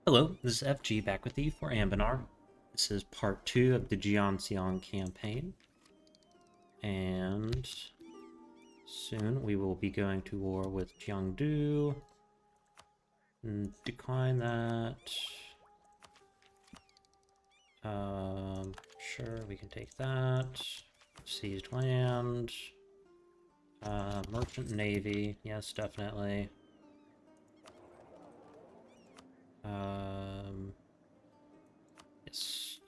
Hello, this is FG back with you for Anbennar. This is part 2 of the Jiantsiang campaign, and soon we will be going to war with Jiangdu. Decline that. Sure, we can take that. Seized land. Merchant Navy, yes, definitely. Yes.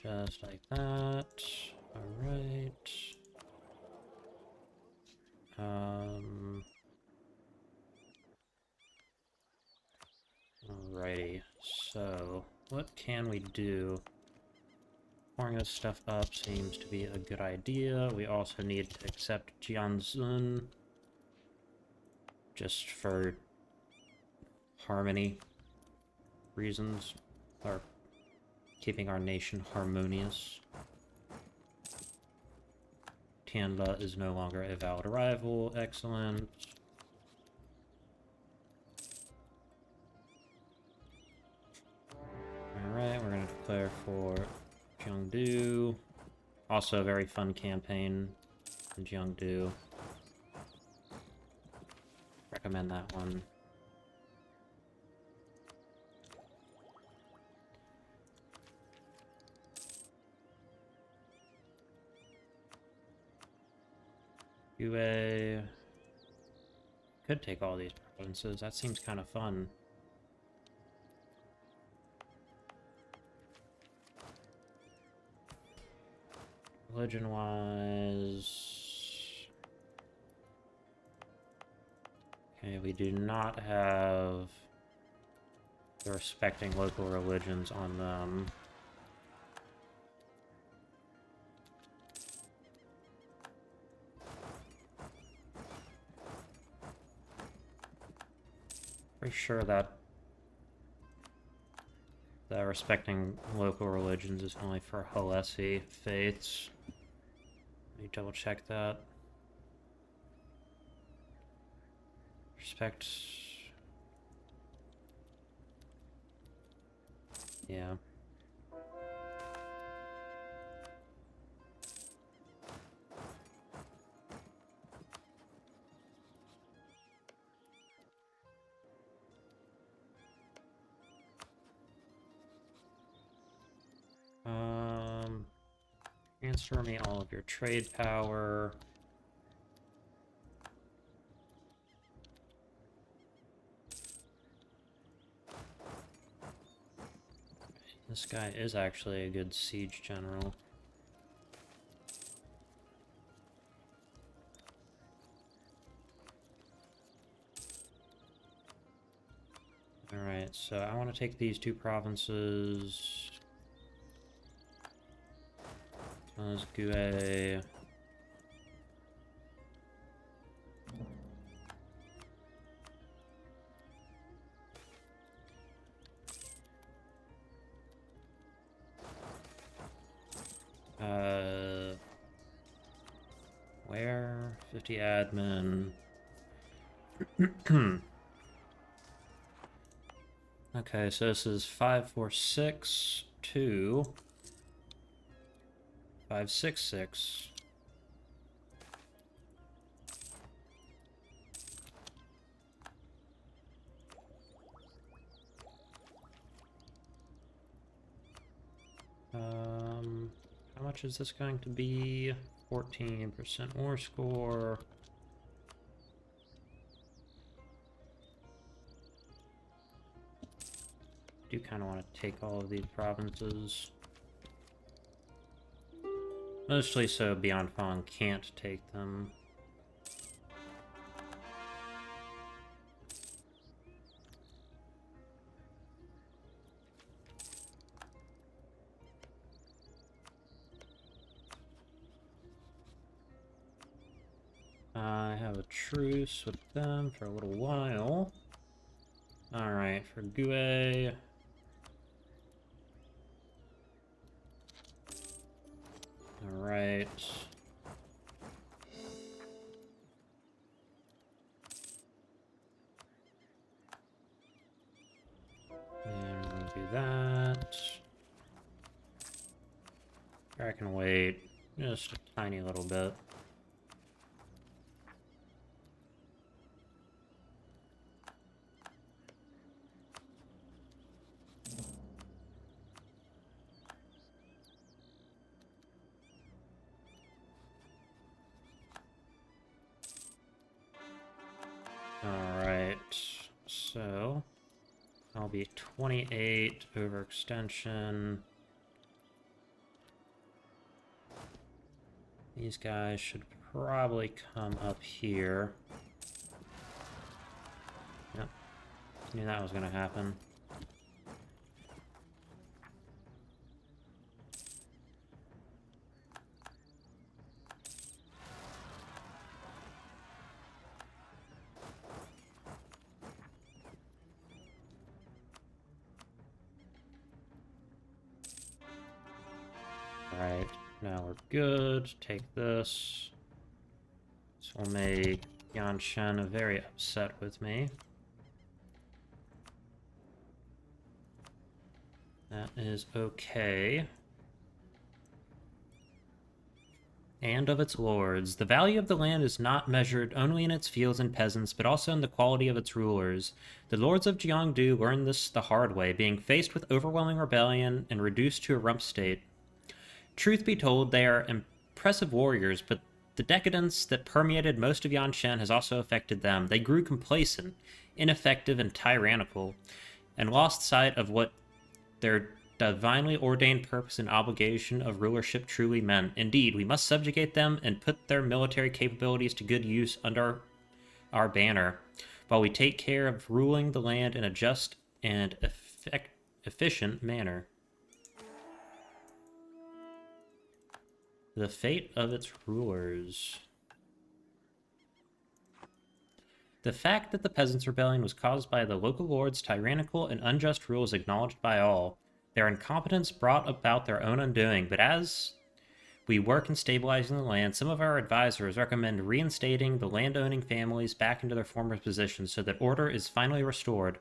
Just like that. Alright. Alrighty. So, what can we do? Pouring this stuff up seems to be a good idea. We also need to accept Jiantsiang just for harmony reasons, or keeping our nation harmonious. Tianla is no longer a valid arrival. Excellent. Alright, we're going to declare for Jiangdu. Also a very fun campaign in Jiangdu. Recommend that one. UA could take all these provinces. That seems kind of fun. Religion-wise... Okay, we do not have the respecting local religions on them. Pretty sure that the respecting local religions is only for Halessi faiths. Let me double check that. Respect... Yeah. Transfer me all of your trade power. This guy is actually a good siege general. Alright, so I want to take these two provinces. Gue. Where? 50 admin. Okay, so this is 546 2 566. How much is this going to be? 14% war score. Do kind of want to take all of these provinces. Mostly so Beyond Fong can't take them. I have a truce with them for a little while. Alright, for Gue. Alright. do that. I can wait just a tiny little bit. Alright, so I'll be 28 overextension. These guys should probably come up here. Yep, knew that was gonna happen. Alright, now we're good. Take this. This will make Jiantsiang very upset with me. That is okay. And of its lords. The value of the land is not measured only in its fields and peasants, but also in the quality of its rulers. The lords of Jiangdu learned this the hard way, being faced with overwhelming rebellion and reduced to a rump state. Truth be told, they are impressive warriors, but the decadence that permeated most of Yanshan has also affected them. They grew complacent, ineffective, and tyrannical, and lost sight of what their divinely ordained purpose and obligation of rulership truly meant. Indeed, we must subjugate them and put their military capabilities to good use under our banner, while we take care of ruling the land in a just and efficient manner. The fate of its rulers. The fact that the Peasants' Rebellion was caused by the local lords' tyrannical and unjust rule is acknowledged by all. Their incompetence brought about their own undoing, but as we work in stabilizing the land, some of our advisors recommend reinstating the land-owning families back into their former positions so that order is finally restored.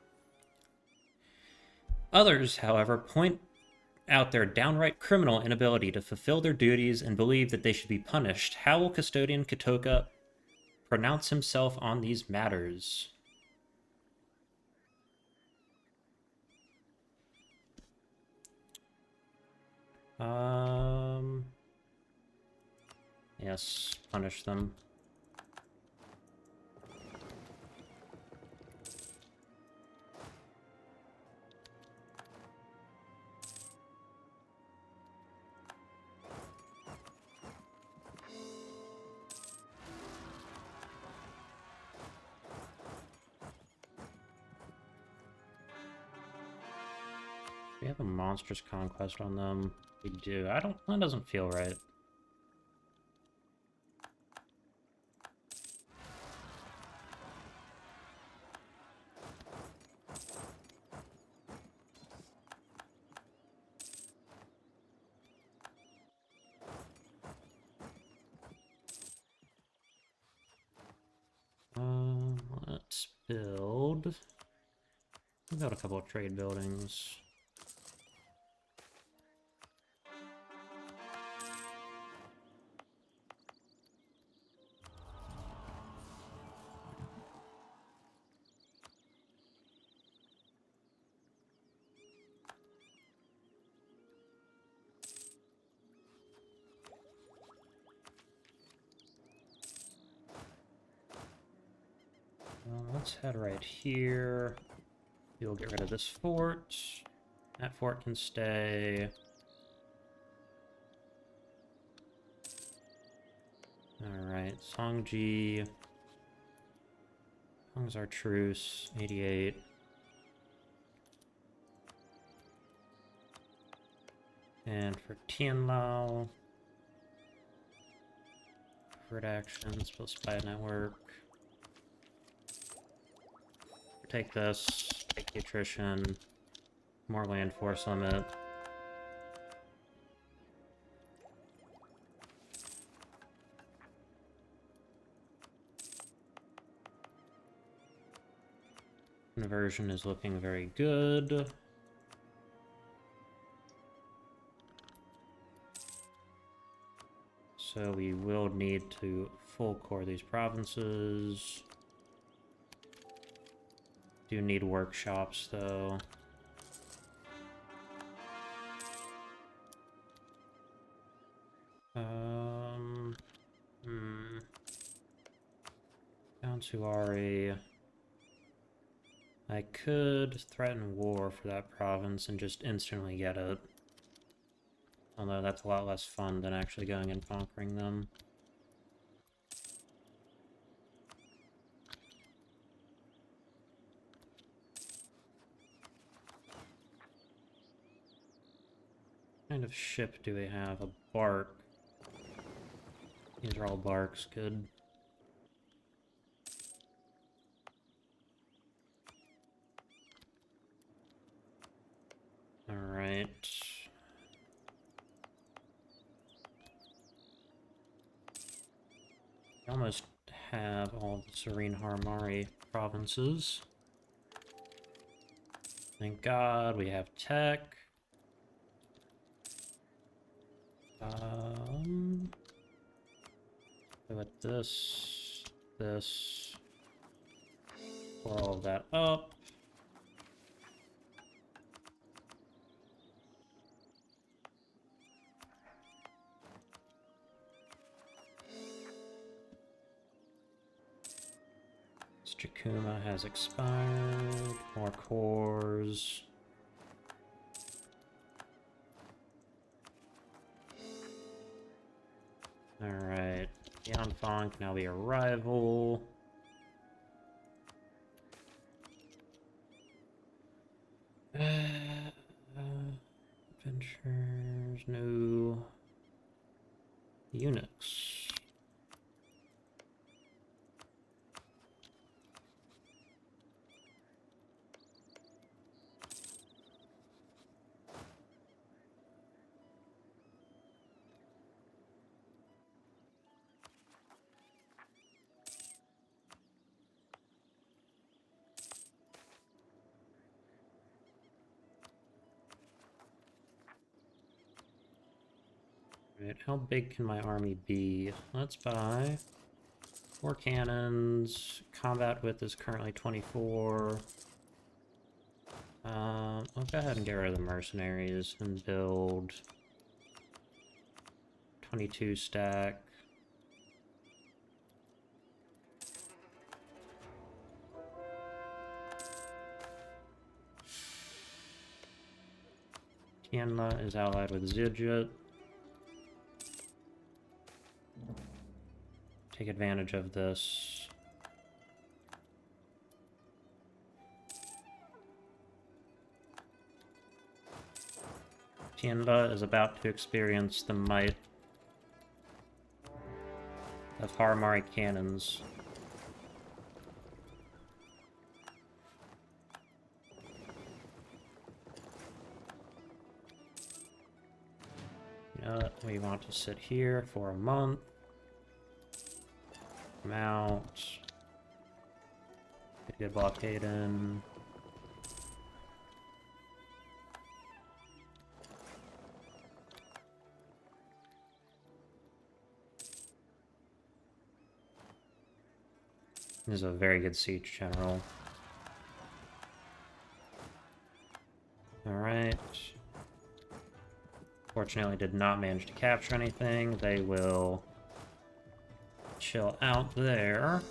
Others, however, point out their downright criminal inability to fulfill their duties and believe that they should be punished. How will Custodian Katoka pronounce himself on these matters? Yes, punish them. We have a monstrous conquest on them. We do. That doesn't feel right. Let's build. We've got a couple of trade buildings. Let's head right here. We'll get rid of this fort. That fort can stay. Alright, Songji. How long's our truce? 88. And for Tianlao, covert actions, build spy network. Take this, take the attrition, more land force limit. Conversion is looking very good. So we will need to full core these provinces. Do need workshops, though. Down to Ari. I could threaten war for that province and just instantly get it. Although that's a lot less fun than actually going and conquering them. What kind of ship do we have? A bark. These are all barks, good. Alright. We almost have all the Serene Harimari provinces. Thank God we have tech. With this, pour all of that up. Jakuma has expired. More cores. Alright. Yanfang can now be a rival. Adventures, no eunuchs. Right, how big can my army be? Let's buy 4 cannons. Combat width is currently 24. I'll go ahead and get rid of the mercenaries and build 22 stack. Tianla is allied with Zijit. Take advantage of this. Tianla is about to experience the might of Harimari cannons. We want to sit here for a month. Mount. Get a good blockade in. This is a very good siege general. Alright. Fortunately did not manage to capture anything. They will chill out there.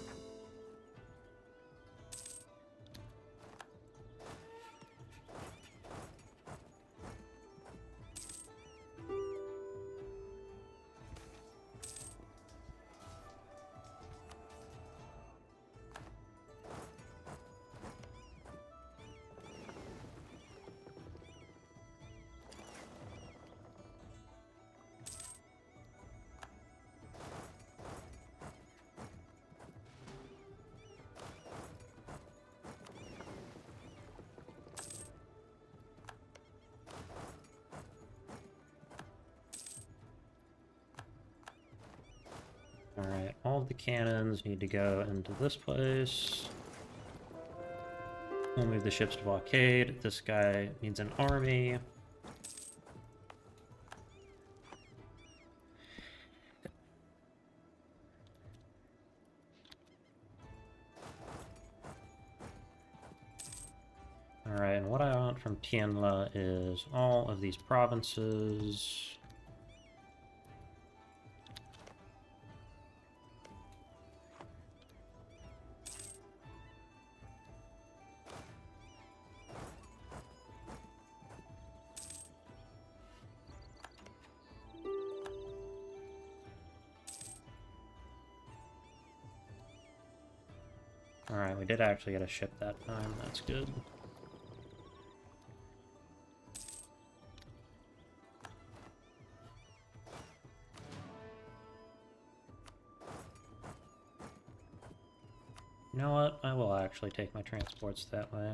Alright, all of the cannons need to go into this place. We'll move the ships to blockade. This guy needs an army. Alright, and what I want from Tianla is all of these provinces. Alright, we did actually get a ship that time, that's good. You know what? I will actually take my transports that way.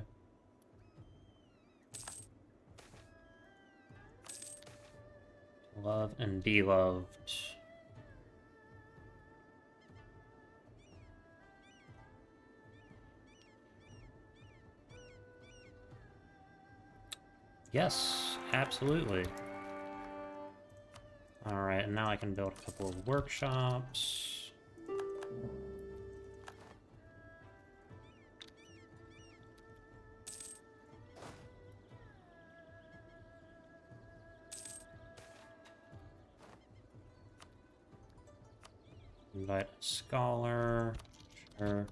Love and be loved. Yes, absolutely. Alright, and now I can build a couple of workshops. Invite a scholar. Sure.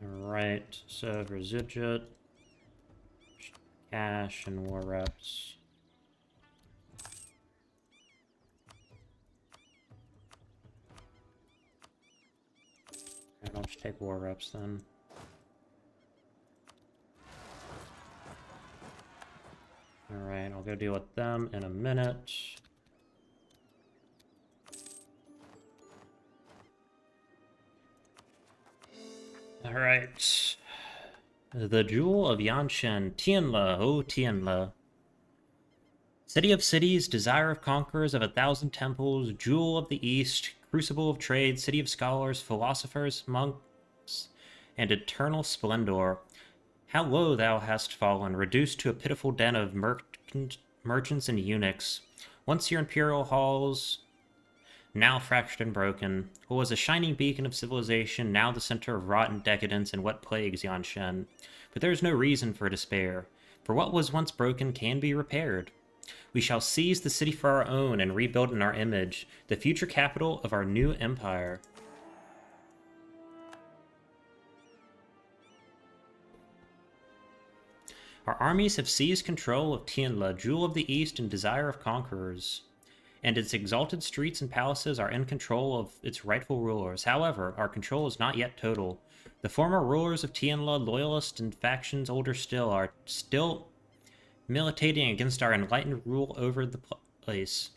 Alright, so for Zidjit, cash and war reps. And I'll just take war reps then. Alright, I'll go deal with them in a minute. Alright. The Jewel of Yanshan, Tianla, oh Tianla. City of cities, desire of conquerors of 1,000 temples, jewel of the east, crucible of trade, city of scholars, philosophers, monks, and eternal splendor. How low thou hast fallen, reduced to a pitiful den of merchants and eunuchs. Once your imperial halls, now fractured and broken. What was a shining beacon of civilization, now the center of rotten decadence and what plagues Yanshan. But there is no reason for despair, for what was once broken can be repaired. We shall seize the city for our own and rebuild in our image, the future capital of our new empire. Our armies have seized control of Tianla, jewel of the east and desire of conquerors, and its exalted streets and palaces are in control of its rightful rulers. However, our control is not yet total. The former rulers of Tianla, loyalists and factions older still, are still militating against our enlightened rule over the place.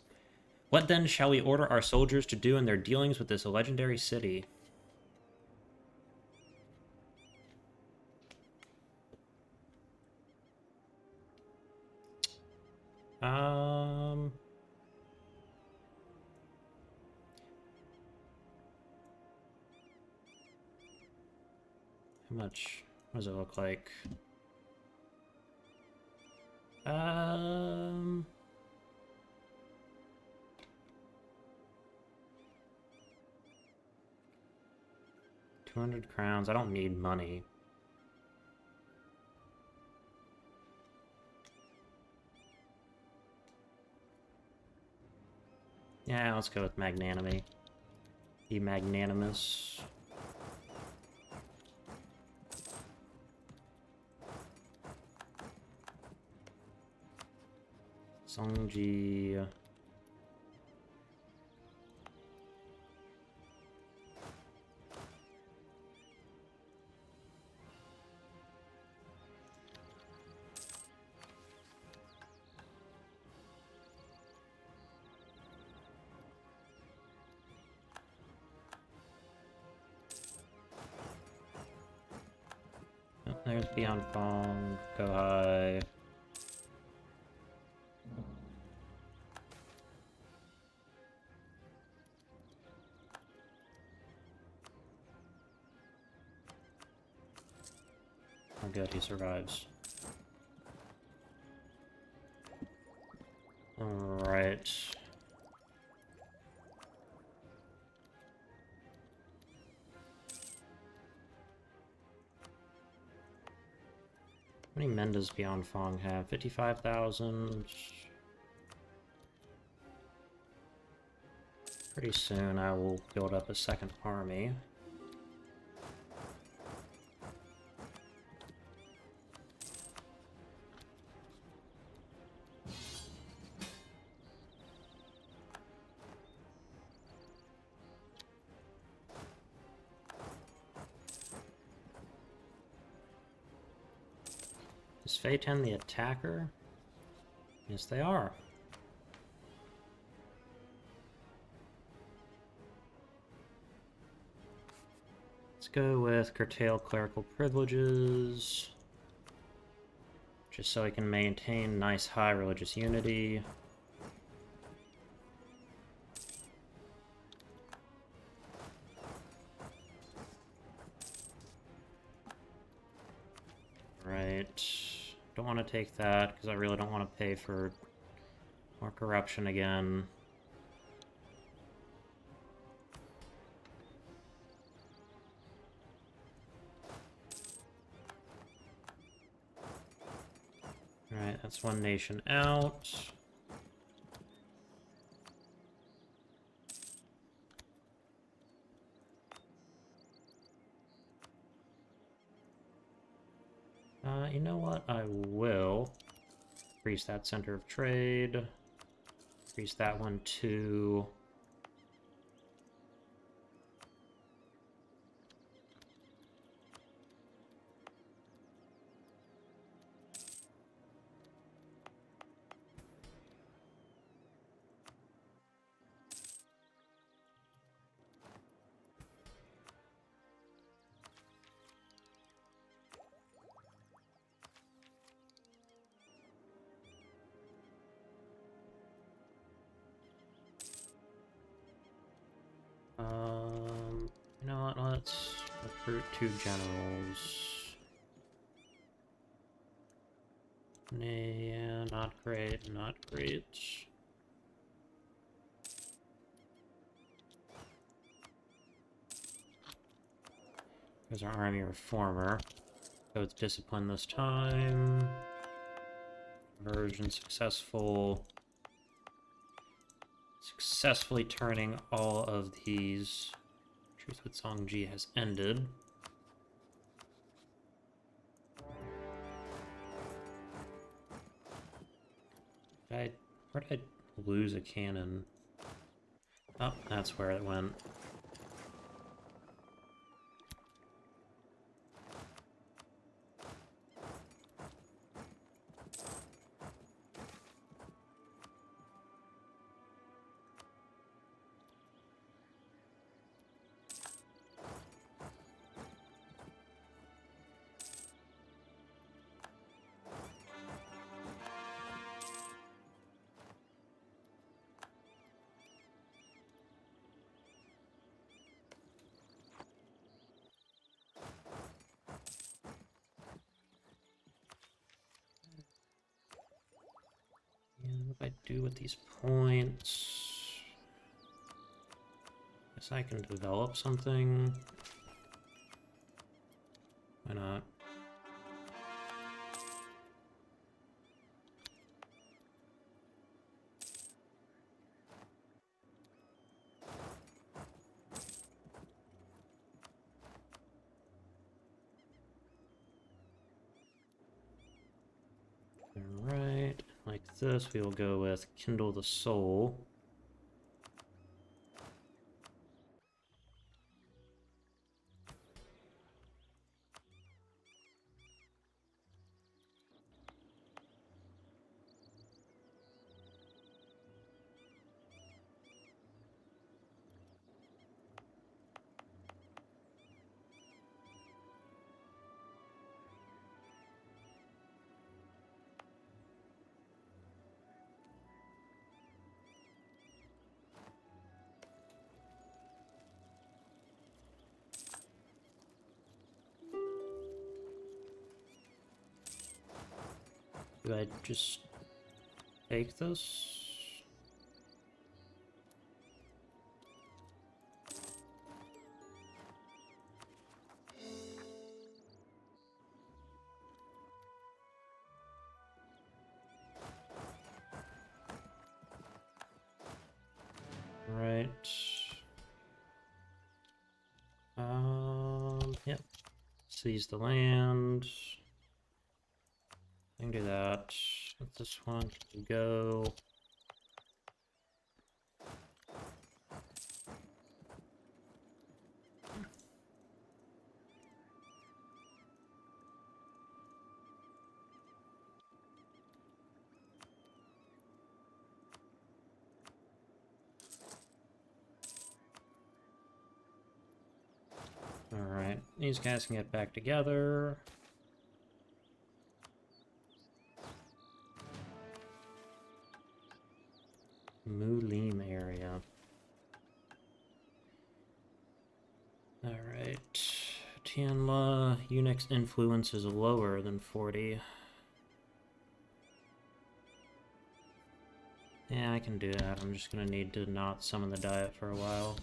What then shall we order our soldiers to do in their dealings with this legendary city? Um... How much? What does it look like? 200 crowns. I don't need money. Yeah, let's go with magnanimity. Be magnanimous. Songji. Oh, there's Beyond Fong. Go high. Oh good, he survives. Alright. How many men does Bianfang have? 55,000. Pretty soon I will build up a second army. Is Fei 10 the attacker? Yes, they are. Let's go with curtail clerical privileges. Just so we can maintain nice high religious unity. Right. Don't want to take that, because I really don't want to pay for more corruption again. Alright, that's one nation out. You know what? I will increase that center of trade. Increase that one too. You know what? Let's recruit 2 generals. Yeah, not great, not great. There's our army reformer. So it's discipline this time. Conversion successful. Successfully turning all of these. Truce with Songji has ended. Where did I lose a cannon? Oh, that's where it went. And what do I do with these points? Guess I can develop something. Why not? Alright, like this, we will go with Kindle the Soul. Do I just take this? Yep. Seize the land. I can do that. Let this one go. Alright, these guys can get back together. Mulim area. Alright. Tianla, Unix influence is lower than 40. Yeah, I can do that. I'm just gonna need to not summon the diet for a while.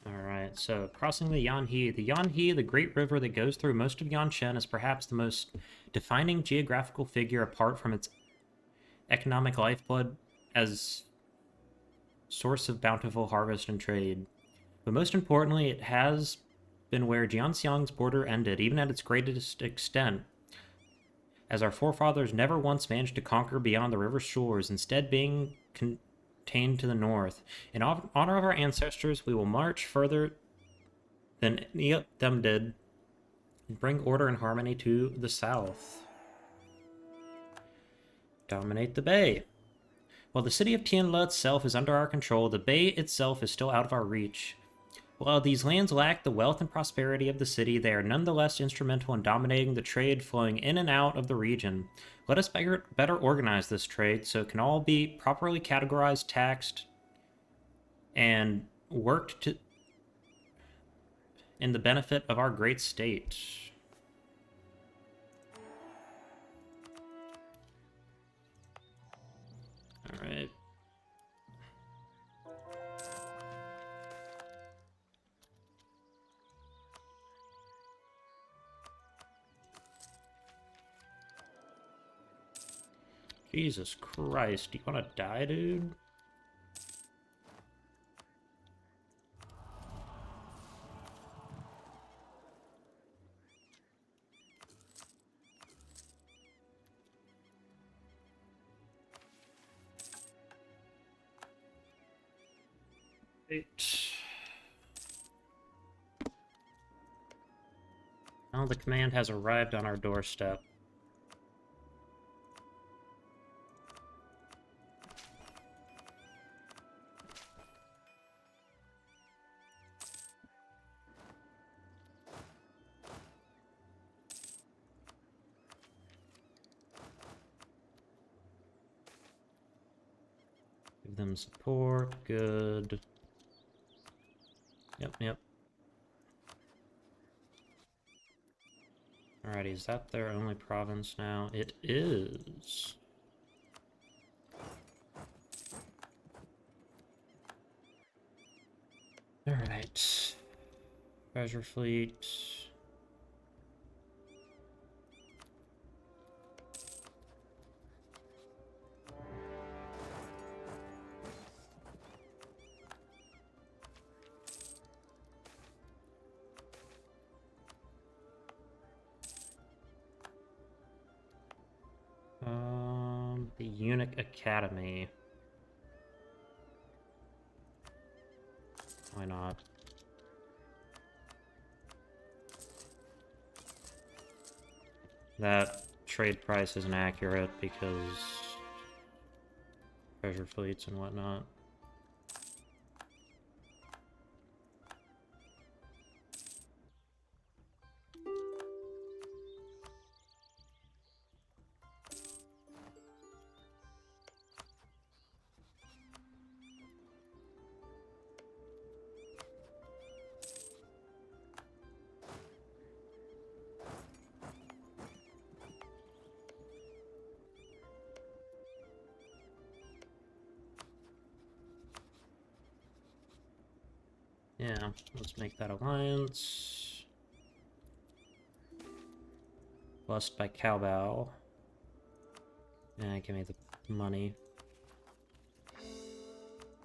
Alright, so crossing the Yanhe. The Yanhe, the great river that goes through most of Yanshan, is perhaps the most defining geographical figure apart from its economic lifeblood as source of bountiful harvest and trade. But most importantly, it has been where Jiantsiang's border ended, even at its greatest extent, as our forefathers never once managed to conquer beyond the river's shores, instead being contained to the north. In honor of our ancestors, we will march further than any of them did and bring order and harmony to the south. Dominate the bay. While the city of Tianla itself is under our control, the bay itself is still out of our reach. While these lands lack the wealth and prosperity of the city, they are nonetheless instrumental in dominating the trade flowing in and out of the region. Let us better organize this trade so it can all be properly categorized, taxed, and worked to in the benefit of our great state. Alright. Jesus Christ, do you want to die, dude? Right. Now the command has arrived on our doorstep. Give them support, good. Yep. Alrighty, is that their only province now? It is. Alright. Treasure fleet. The Eunuch Academy. Why not? That trade price isn't accurate because treasure fleets and whatnot. Yeah, let's make that alliance. Blessed by Cowbow. Yeah, give me the money.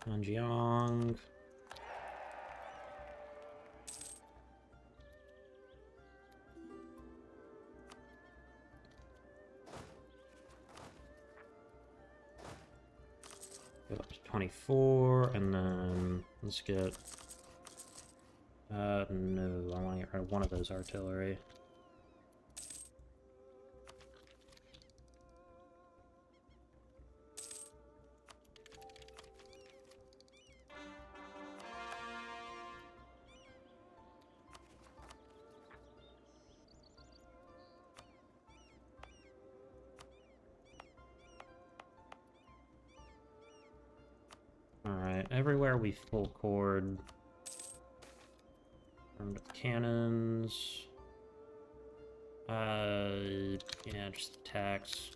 Jiantsiang. Go up to 24, and then let's get... no, I want to get rid of one of those artillery. Alright, everywhere we full cord. Armed with cannons. Yeah, just attacks.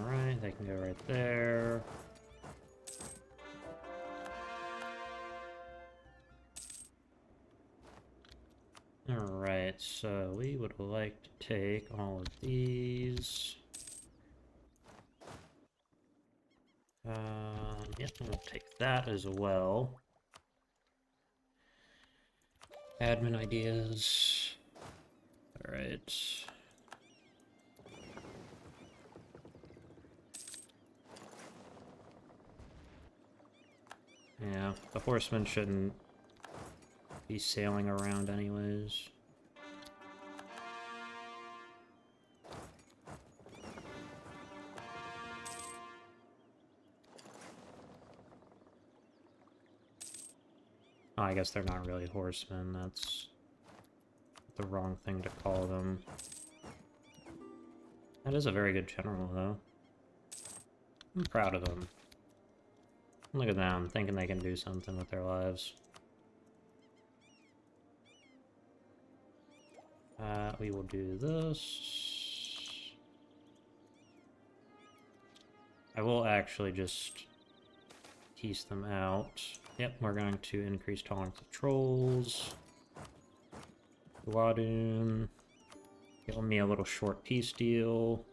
Alright, they can go right there. Alright, so we would like to take all of these. Yep, we'll take that as well. Admin ideas. Alright. Yeah, the horsemen shouldn't be sailing around anyways. Oh, I guess they're not really horsemen, that's the wrong thing to call them. That is a very good general, though. I'm proud of them. Look at them, thinking they can do something with their lives. We will do this. I will actually just piece them out. Yep, we're going to increase tolerance of trolls. Wadun. Give me a little short peace deal.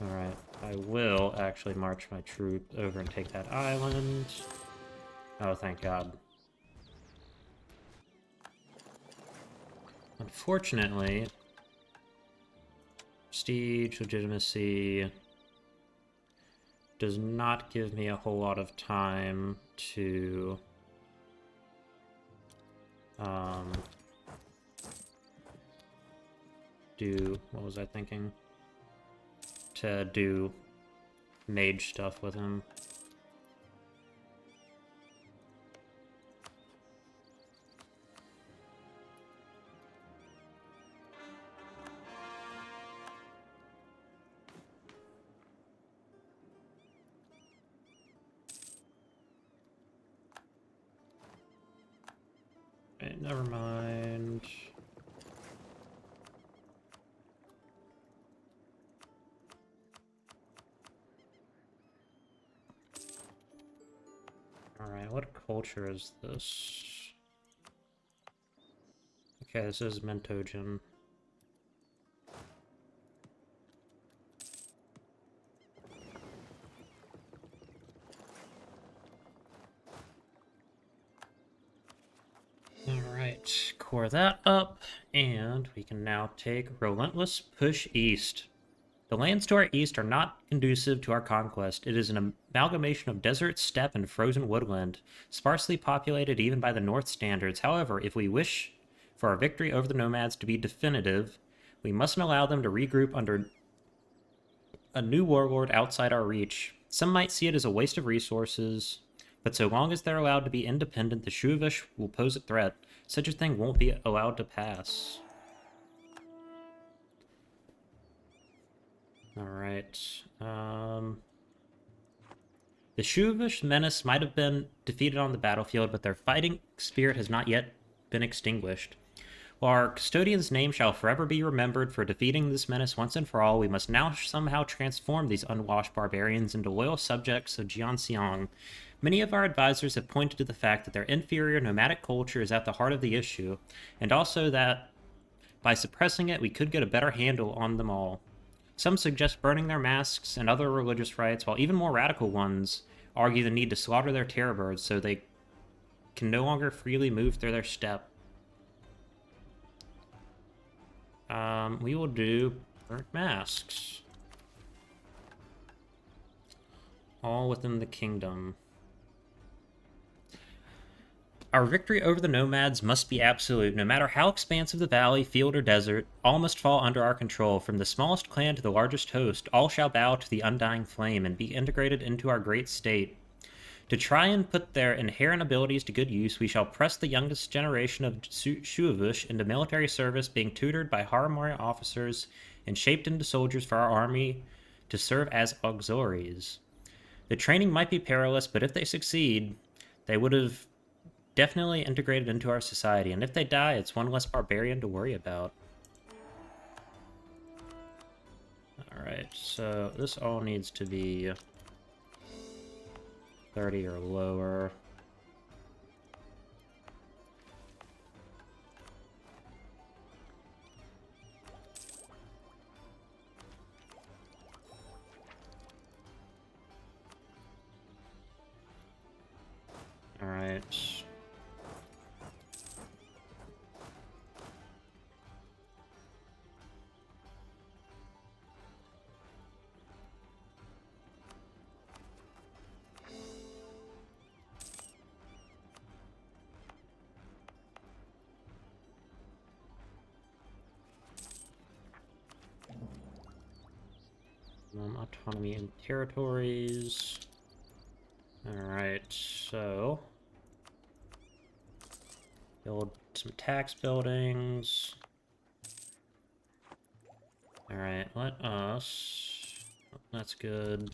Alright, I will actually march my troop over and take that island. Oh, thank God. Unfortunately, prestige, legitimacy does not give me a whole lot of time to do, what was I thinking? To do mage stuff with him. Right, never mind. Alright, what culture is this? Okay, this is Mentogen. Alright, core that up, and we can now take Relentless Push East. The lands to our east are not conducive to our conquest. It is an amalgamation of desert, steppe, and frozen woodland, sparsely populated even by the North standards. However, if we wish for our victory over the nomads to be definitive, we mustn't allow them to regroup under a new warlord outside our reach. Some might see it as a waste of resources, but so long as they're allowed to be independent, the Shuvish will pose a threat. Such a thing won't be allowed to pass. Alright. The Shuvish menace might have been defeated on the battlefield, but their fighting spirit has not yet been extinguished. While our custodian's name shall forever be remembered for defeating this menace once and for all, we must now somehow transform these unwashed barbarians into loyal subjects of Jiantsiang. Many of our advisors have pointed to the fact that their inferior nomadic culture is at the heart of the issue, and also that by suppressing it, we could get a better handle on them all. Some suggest burning their masks and other religious rites, while even more radical ones argue the need to slaughter their terror birds so they can no longer freely move through their steppe. We will do burnt masks. All within the kingdom. Our victory over the nomads must be absolute. No matter how expansive the valley, field, or desert, all must fall under our control. From the smallest clan to the largest host, all shall bow to the undying flame and be integrated into our great state. To try and put their inherent abilities to good use, we shall press the youngest generation of Shuavush into military service, being tutored by Harimar officers and shaped into soldiers for our army to serve as auxiliaries. The training might be perilous, but if they succeed, they would have definitely integrated into our society, and if they die, it's one less barbarian to worry about. Alright, so this all needs to be 30 or lower. Alright. Autonomy in territories. Alright, so build some tax buildings. Alright, let us... That's good.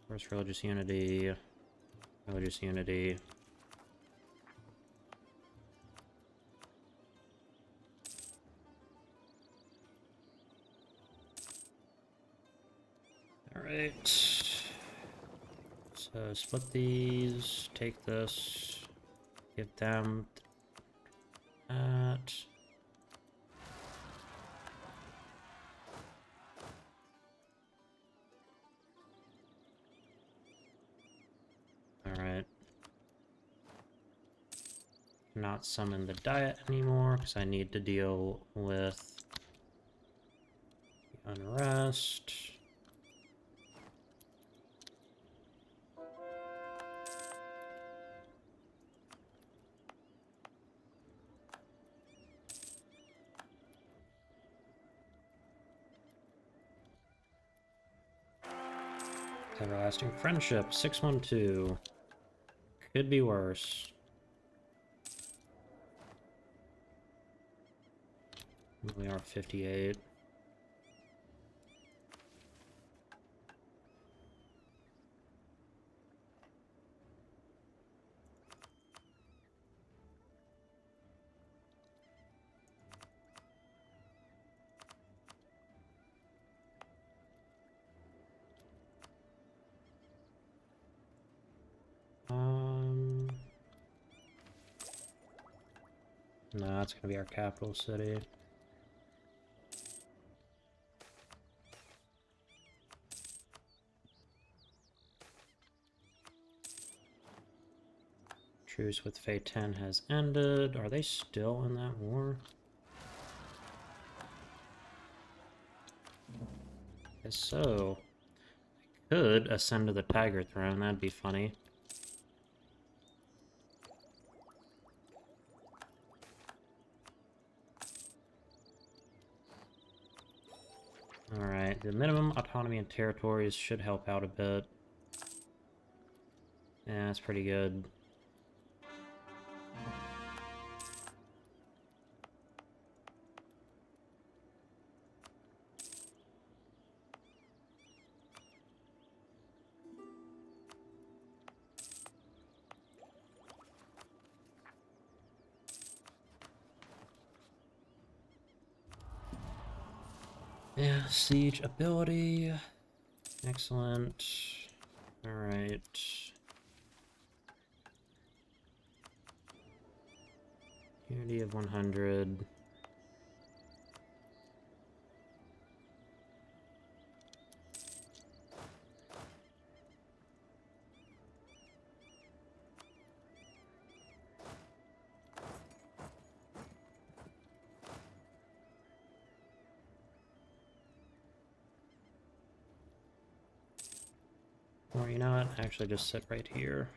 Where's religious unity? Religious unity. Alright. So split these, take this, give them that. Alright. Not summon the diet anymore because I need to deal with the unrest. Everlasting friendship, 612. Could be worse. We are 58. No, it's gonna be our capital city. Truce with Fei 10 has ended. Are they still in that war? If so, I could ascend to the Tiger Throne. That'd be funny. Alright, the minimum autonomy in territories should help out a bit. Yeah, that's pretty good. Yeah, siege ability. Excellent. Alright. Unity of 100. Or you know what? Actually, just sit right here.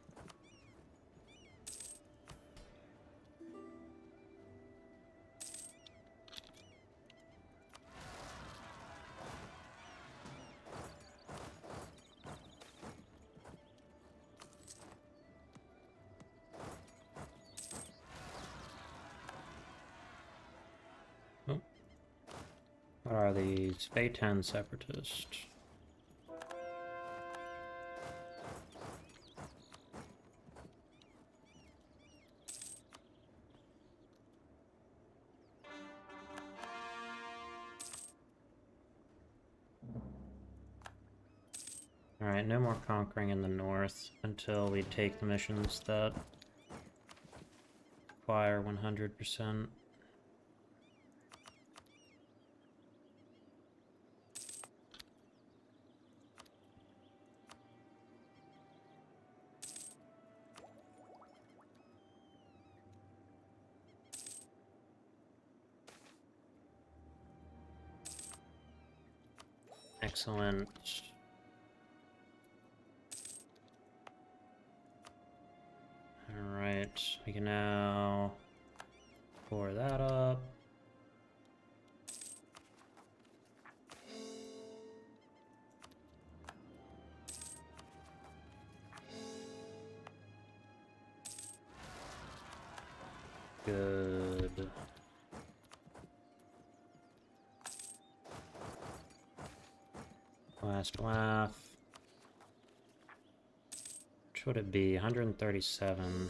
Oh. What are these? Bay-10 separatists. Alright, no more conquering in the north until we take the missions that require 100%. Excellent. Alright, we can now pour that up. Good. Last laugh. Which would it be? 137.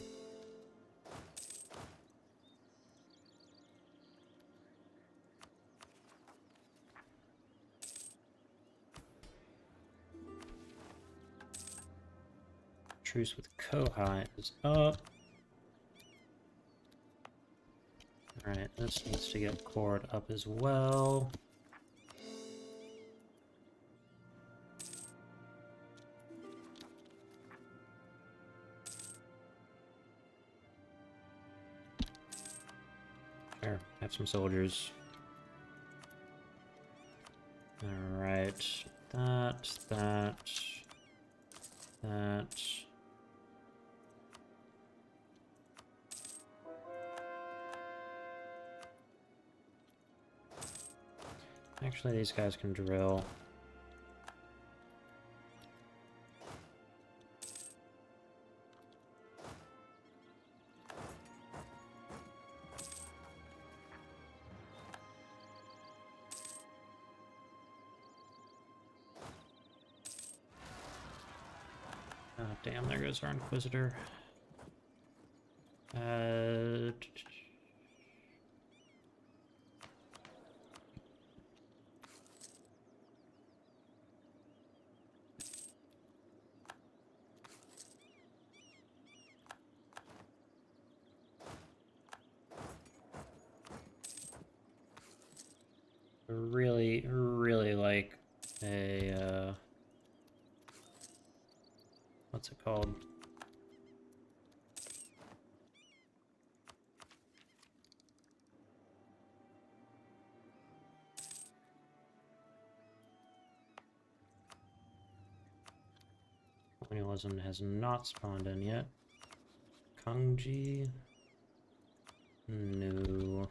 Truce with Kohai is up. Alright, this needs to get cored up as well. Sure, have some soldiers. Alright, that. Actually, these guys can drill. Oh, damn, there goes our Inquisitor. Really like a, what's it called? Colonialism has not spawned in yet. Kangji? No.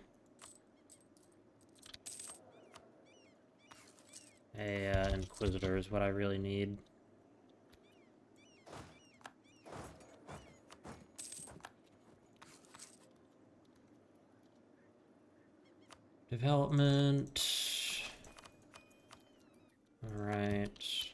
A Inquisitor is what I really need. Development. Alright.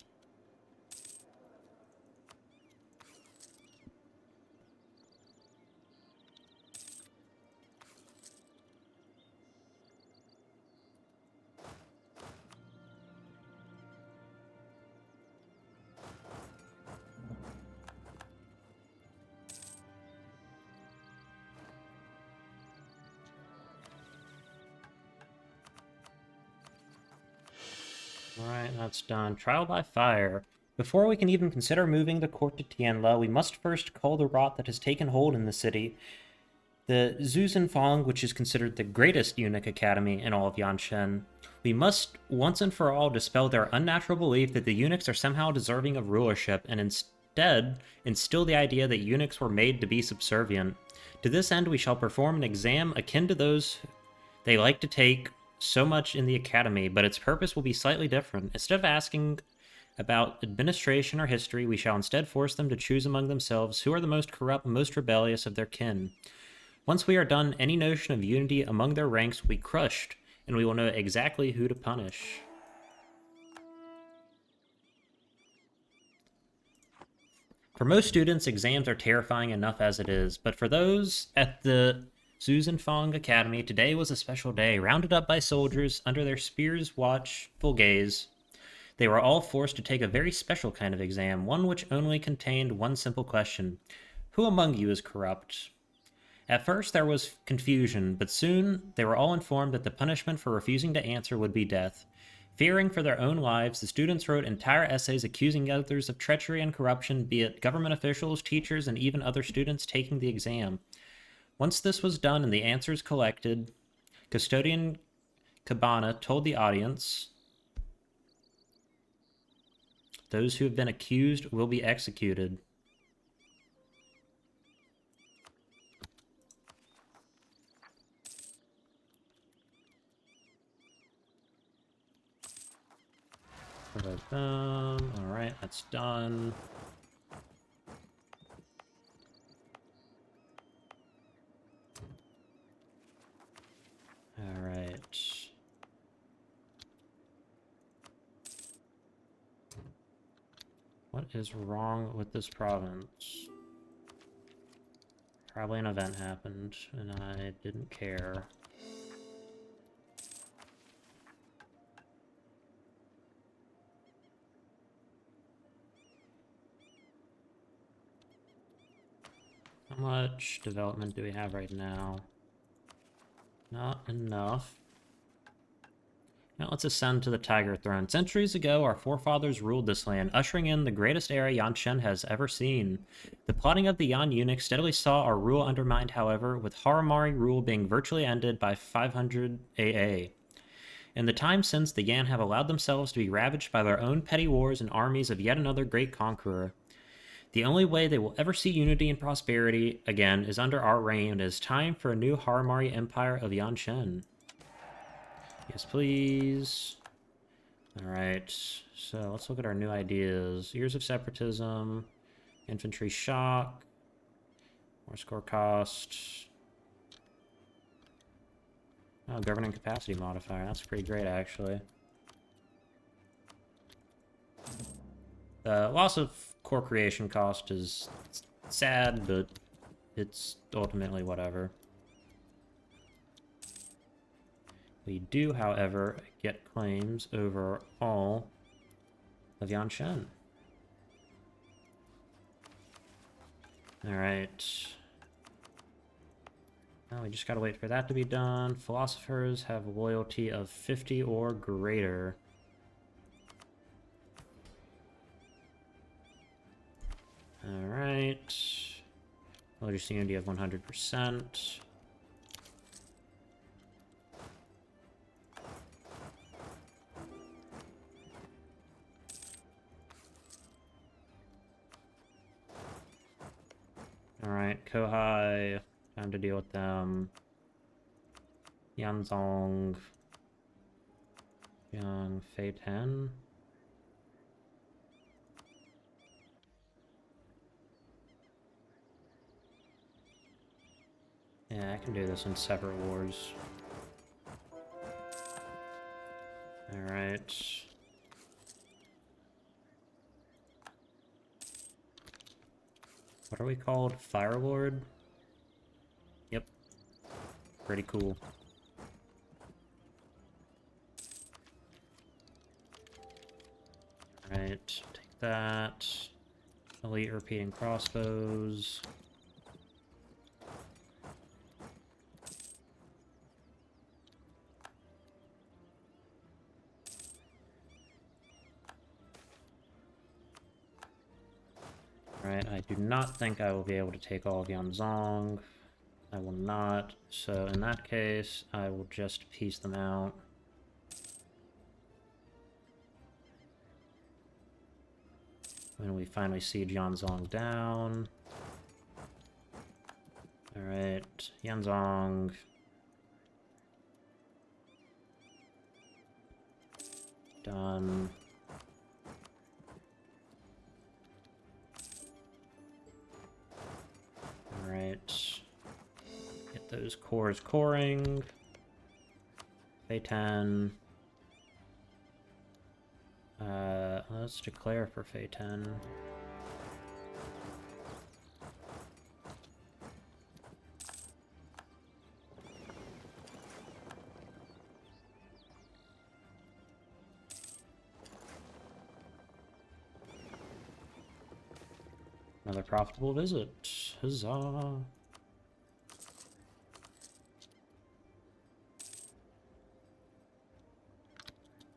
Alright, that's done. Trial by fire. Before we can even consider moving the court to Tianla, we must first cull the rot that has taken hold in the city. The Zhuzinfang, which is considered the greatest eunuch academy in all of Yanshen. We must once and for all dispel their unnatural belief that the eunuchs are somehow deserving of rulership, and instead instill the idea that eunuchs were made to be subservient. To this end, we shall perform an exam akin to those they like to take so much in the academy, but its purpose will be slightly different. Instead of asking about administration or history, we shall instead force them to choose among themselves who are the most corrupt, most rebellious of their kin. Once we are done, any notion of unity among their ranks will be crushed, and we will know exactly who to punish. For most students, exams are terrifying enough as it is, but for those at the Zhuzinfang Academy, today was a special day. Rounded up by soldiers under their spears' watchful gaze, they were all forced to take a very special kind of exam, one which only contained one simple question: who among you is corrupt? At first there was confusion, but soon they were all informed that the punishment for refusing to answer would be death. Fearing for their own lives, the students wrote entire essays accusing others of treachery and corruption, be it government officials, teachers, and even other students taking the exam. Once this was done and the answers collected, Custodian Cabana told the audience, "Those who have been accused will be executed." Alright, that's done. Alright. What is wrong with this province? Probably an event happened, and I didn't care. How much development do we have right now? Not enough. Now let's ascend to the Tiger Throne. Centuries ago, our forefathers ruled this land, ushering in the greatest era Yanshen has ever seen. The plotting of the Yan eunuchs steadily saw our rule undermined, however, with Harimar rule being virtually ended by 500 AA. In the time since, the Yan have allowed themselves to be ravaged by their own petty wars and armies of yet another great conqueror. The only way they will ever see unity and prosperity again is under our reign, and it is time for a new Harimari Empire of Yanshen. Yes, please. Alright, so let's look at our new ideas. Years of Separatism, Infantry Shock, more score cost. Oh, Governing Capacity Modifier, that's pretty great actually. The loss of core creation cost is sad, but it's ultimately whatever. We do, however, get claims over all of Yanshen. Alright. Now we just gotta wait for that to be done. Philosophers have a loyalty of 50 or greater. Alright. Religious unity of 100%. Alright, Kohai. Time to deal with them. Jiantsiang. Young Fei 10. Yeah, I can do this in separate wars. Alright. What are we called? Firelord? Yep. Pretty cool. Alright, take that. Elite repeating crossbows. Alright, I do not think I will be able to take all of Jiantsiang. I will not. So in that case, I will just piece them out. When we finally see Jiantsiang down. Alright, Jiantsiang. Done. Alright. Get those cores coring. Fei 10. Let's declare for Fei 10. Another profitable visit. Huzzah! You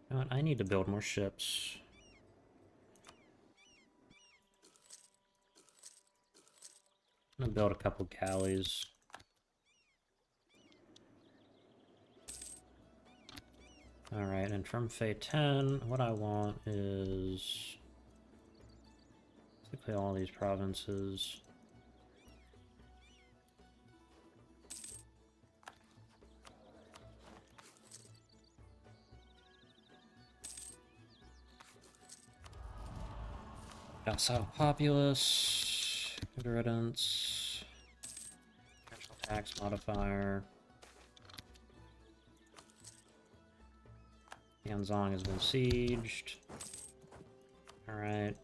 know what? I need to build more ships. I'm gonna build a couple galleys. Alright, and from Fei 10, what I want is basically all these provinces. Docile populace, good riddance, natural tax modifier. Jiantsiang has been sieged. Alright.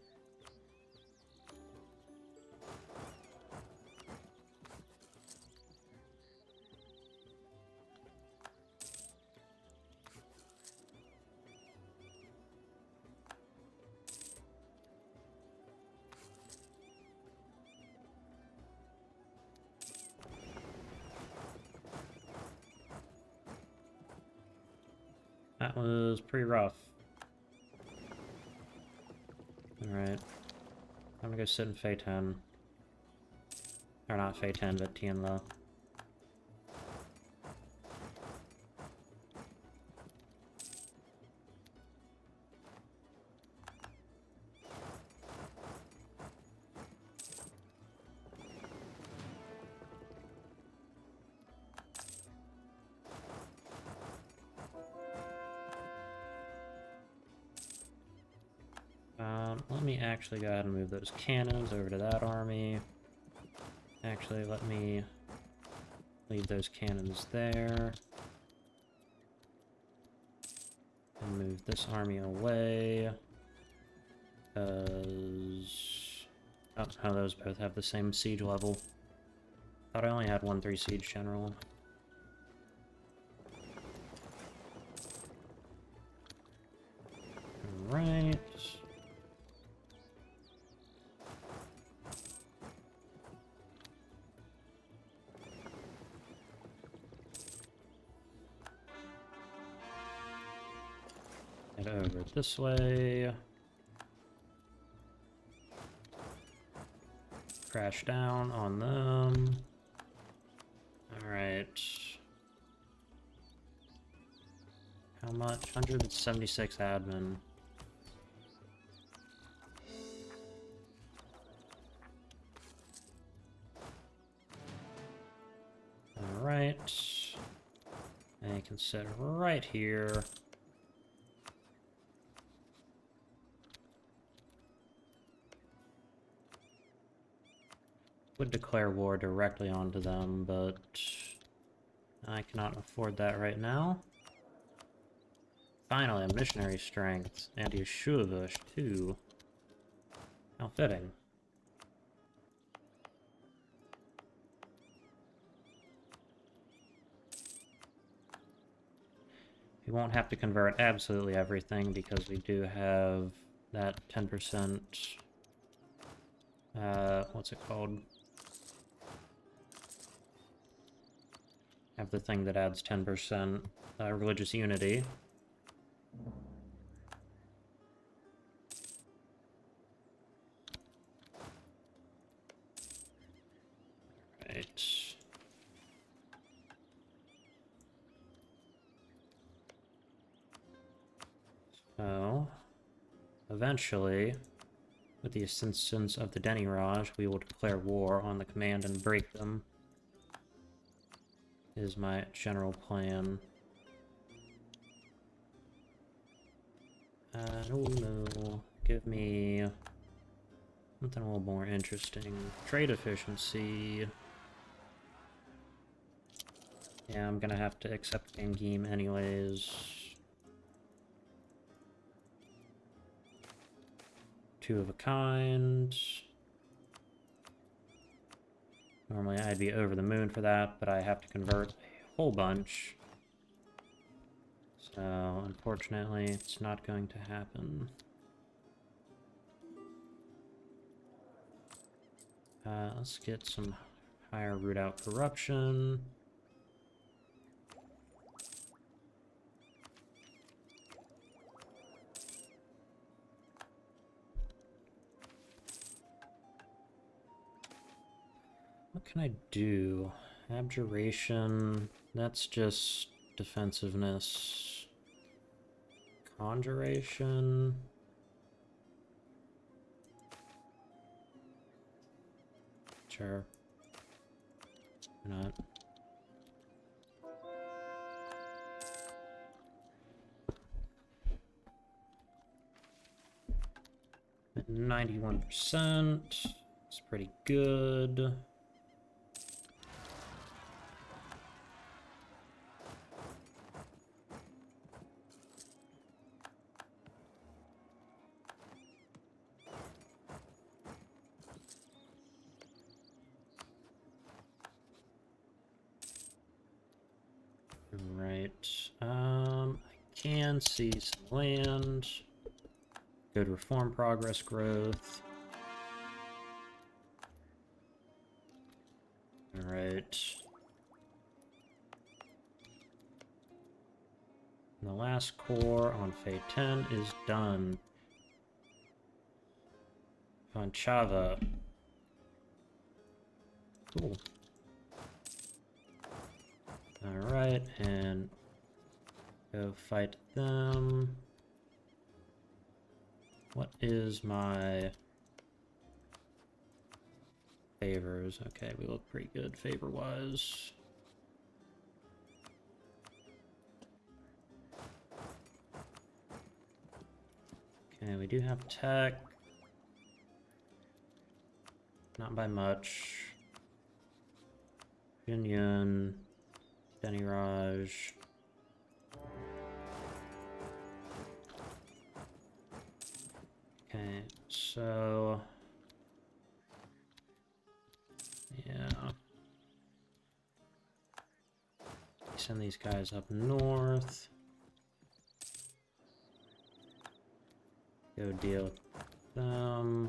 That was pretty rough. Alright. I'm gonna go sit in Fei 10. Or not Fei 10, but Tianla. Let me actually go ahead and move those cannons over to that army. Actually, let me leave those cannons there. And move this army away. Because... oh, those both have the same siege level. Thought I only had 1-3 siege general. Alright. Head over this way. Crash down on them. Alright. How much? 176 admin. Alright. And you can sit right here. Would declare war directly onto them, but I cannot afford that right now. Finally, a missionary strength and Yeshuavish too. How fitting. We won't have to convert absolutely everything because we do have that 10%, what's it called? Have the thing that adds 10% religious unity. Right. So, eventually, with the assistance of the Deniraj, we will declare war on the command and break them. Is my general plan. Oh no. Give me something a little more interesting. Trade efficiency. Yeah, I'm gonna have to accept Gangim anyways. Two of a kind. Normally I'd be over the moon for that, but I have to convert a whole bunch. So, unfortunately, it's not going to happen. Let's get some higher root out corruption. What can I do? Abjuration, that's just defensiveness. Conjuration. Sure. Why not? At 91%. It's pretty good. Right. I can see some land. Good reform progress growth. Alright. And the last core on Fate 10 is done. On Chava. Cool. Alright, and go fight them. What is my favors? Okay, we look pretty good favor-wise. Okay, we do have tech. Not by much. Yun, Deniraj. Okay, so yeah. Send these guys up north. Go deal with them.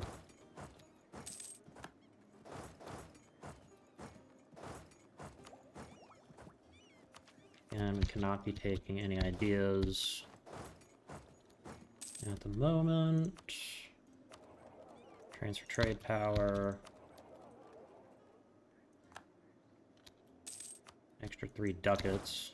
And we cannot be taking any ideas at the moment. Transfer trade power. Extra 3 ducats.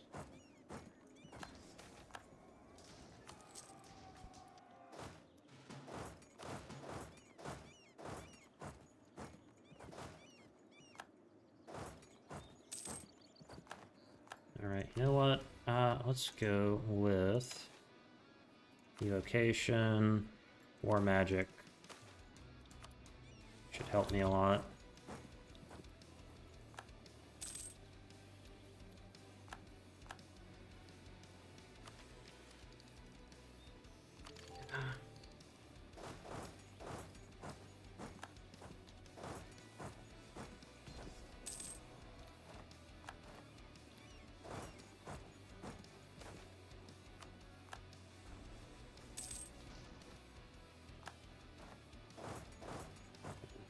Alright, you know what? Let's go with evocation, war magic. Should help me a lot.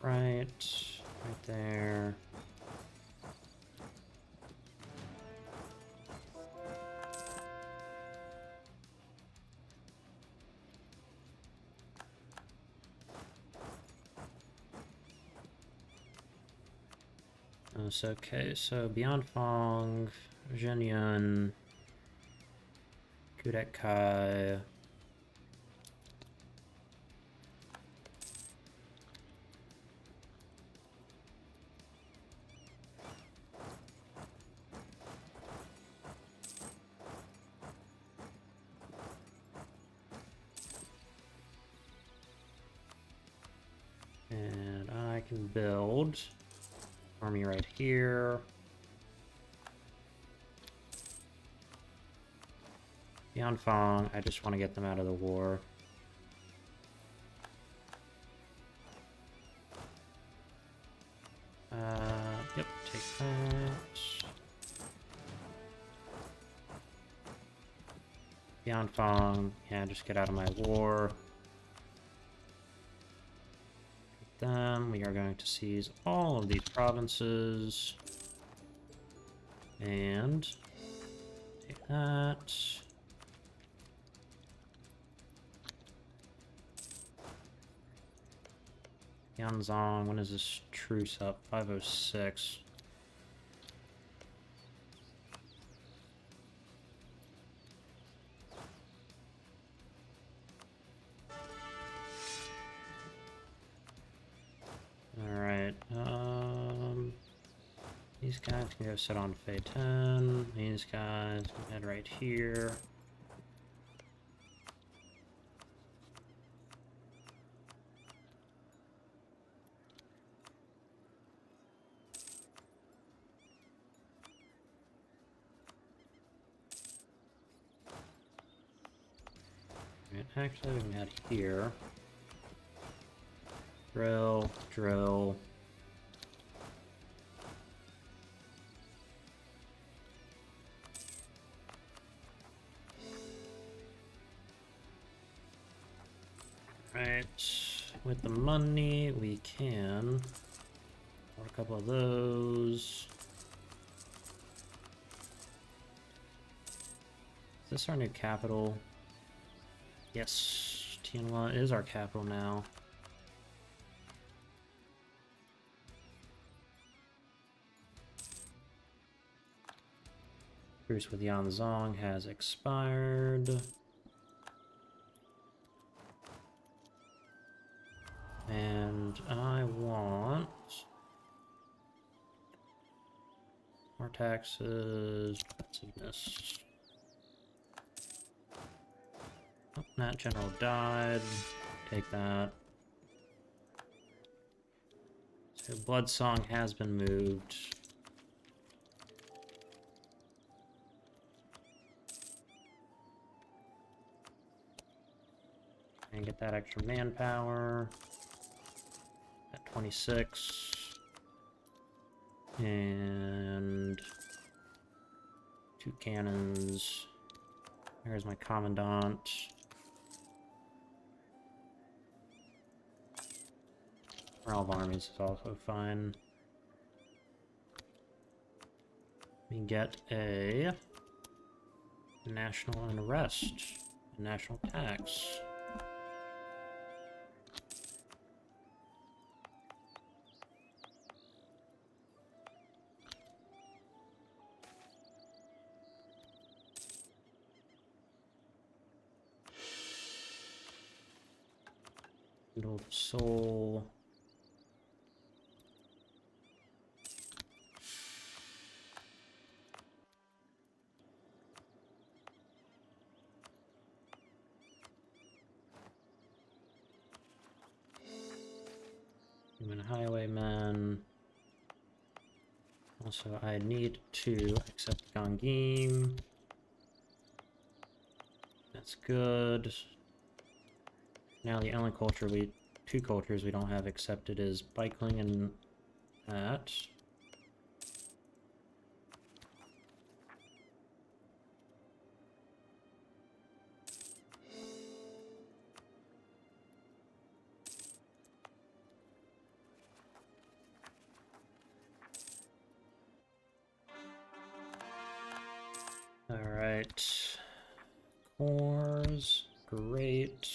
Right there. That's okay, so Beyond Fong, Zhenyun, Kudek Kai. And I can build army right here. Beyond Fong, I just want to get them out of the war. Yep, take that. Beyond Fong, yeah, just get out of my war. Them, we are going to seize all of these provinces. And take that. Jiantsiang, when is this truce up? 506. Alright, these guys can go sit on Fei 10. These guys can head right here. Actually, we can head here. Drill, drill. Right, with the money, we can order a couple of those. Is this our new capital? Yes, Tianhua is our capital now. Truce with Jiantsiang has expired. And I want more taxes, defensiveness. Oh, that general died. Take that. So Blood Song has been moved. And get that extra manpower. At 26. And 2 cannons. There's my commandant. Morale of armies is also fine. We get a national unrest, a national tax. Handle the soul. Human highwaymen. Also, I need to accept Gangim. That's good. Now the only culture two cultures we don't have accepted is Bikeling and that. Alright. Cores. Great.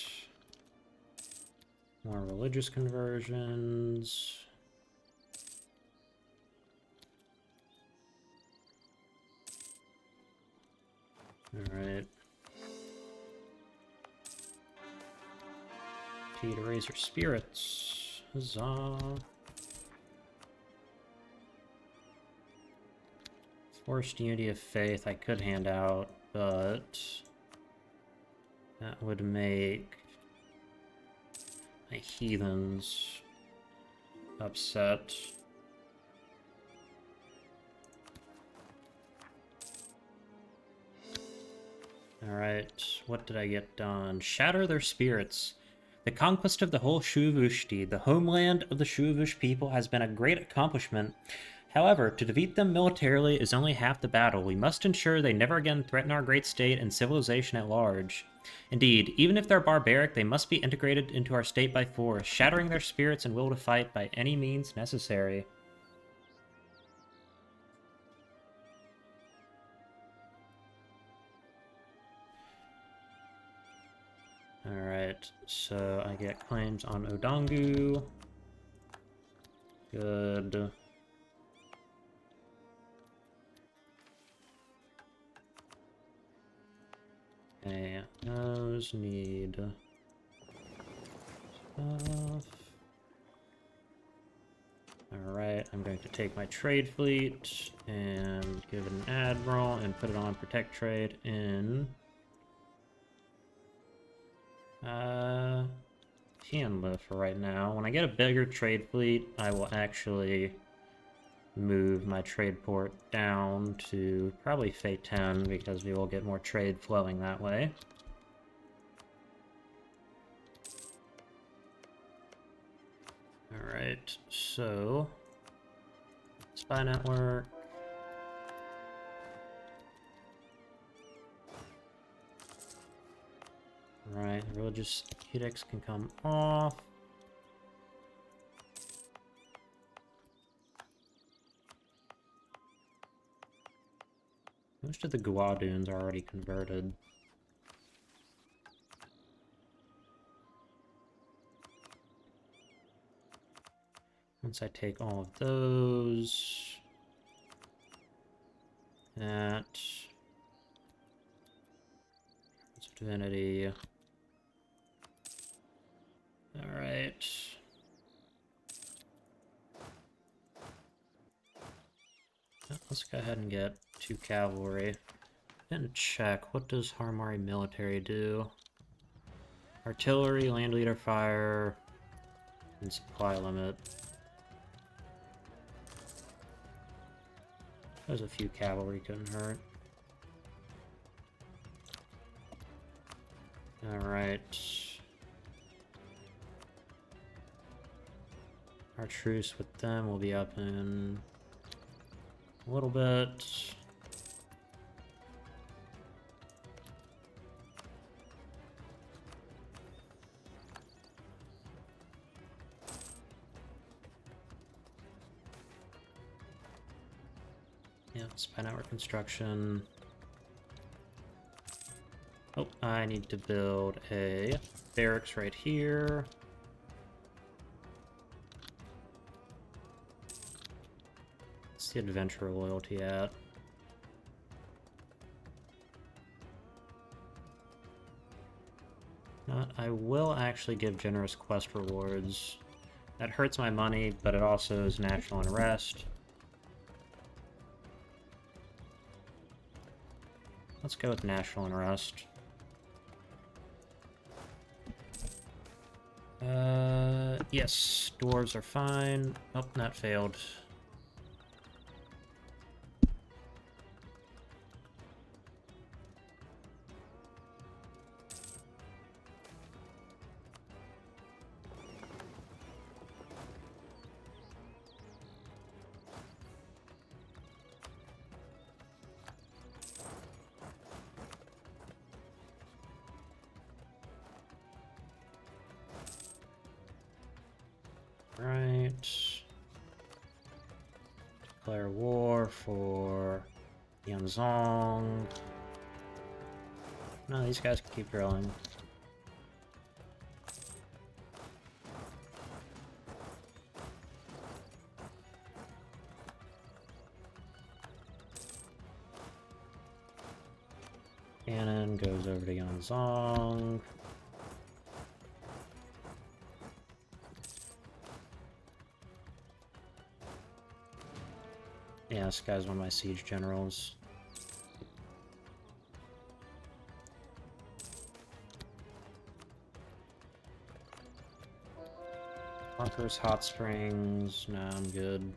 More religious conversions. Alright. Key to raise your spirits. Huzzah. Forced unity of faith I could hand out, but that would make my heathens upset. Alright, what did I get done? Shatter their spirits. The conquest of the whole Shuvushti, the homeland of the Shuvush people, has been a great accomplishment. However, to defeat them militarily is only half the battle. We must ensure they never again threaten our great state and civilization at large. Indeed, even if they're barbaric, they must be integrated into our state by force, shattering their spirits and will to fight by any means necessary. Alright, so I get claims on Odangu. Good. Okay, those need stuff. Alright, I'm going to take my trade fleet and give it an admiral and put it on protect trade in Tianla for right now. When I get a bigger trade fleet, I will actually move my trade port down to probably Fei 10 because we will get more trade flowing that way. Alright, so spy network. Right, religious edicts can come off. Most of the Guaduns are already converted. Once I take all of those, that divinity. All right. Let's go ahead and get 2 cavalry. And check, what does Harimar military do? Artillery, land leader fire, and supply limit. There's a few cavalry couldn't hurt. Alright. Our truce with them will be up in a little bit. Yeah, spy network construction. Oh, I need to build a barracks right here. What's the adventurer loyalty at? I will actually give generous quest rewards. That hurts my money, but it also is national unrest. Let's go with national unrest. Yes, dwarves are fine. Oh, that failed. Right. Declare war for Jiantsiang. No, these guys can keep drilling. Cannon goes over to Jiantsiang. Yeah, this guy's one of my siege generals. Conqueror's Hot Springs. Nah, I'm good.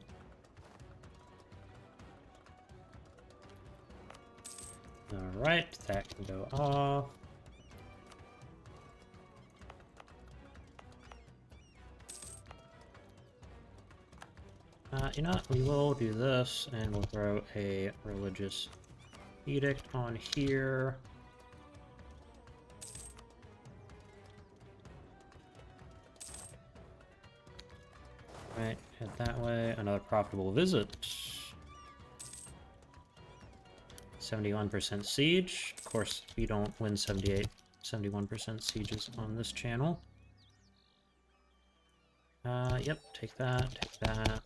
Alright, that can go off. You know what? We will do this, and we'll throw a religious edict on here. Right, head that way. Another profitable visit. 71% siege. Of course, we don't win 71% sieges on this channel. Yep, take that, take that.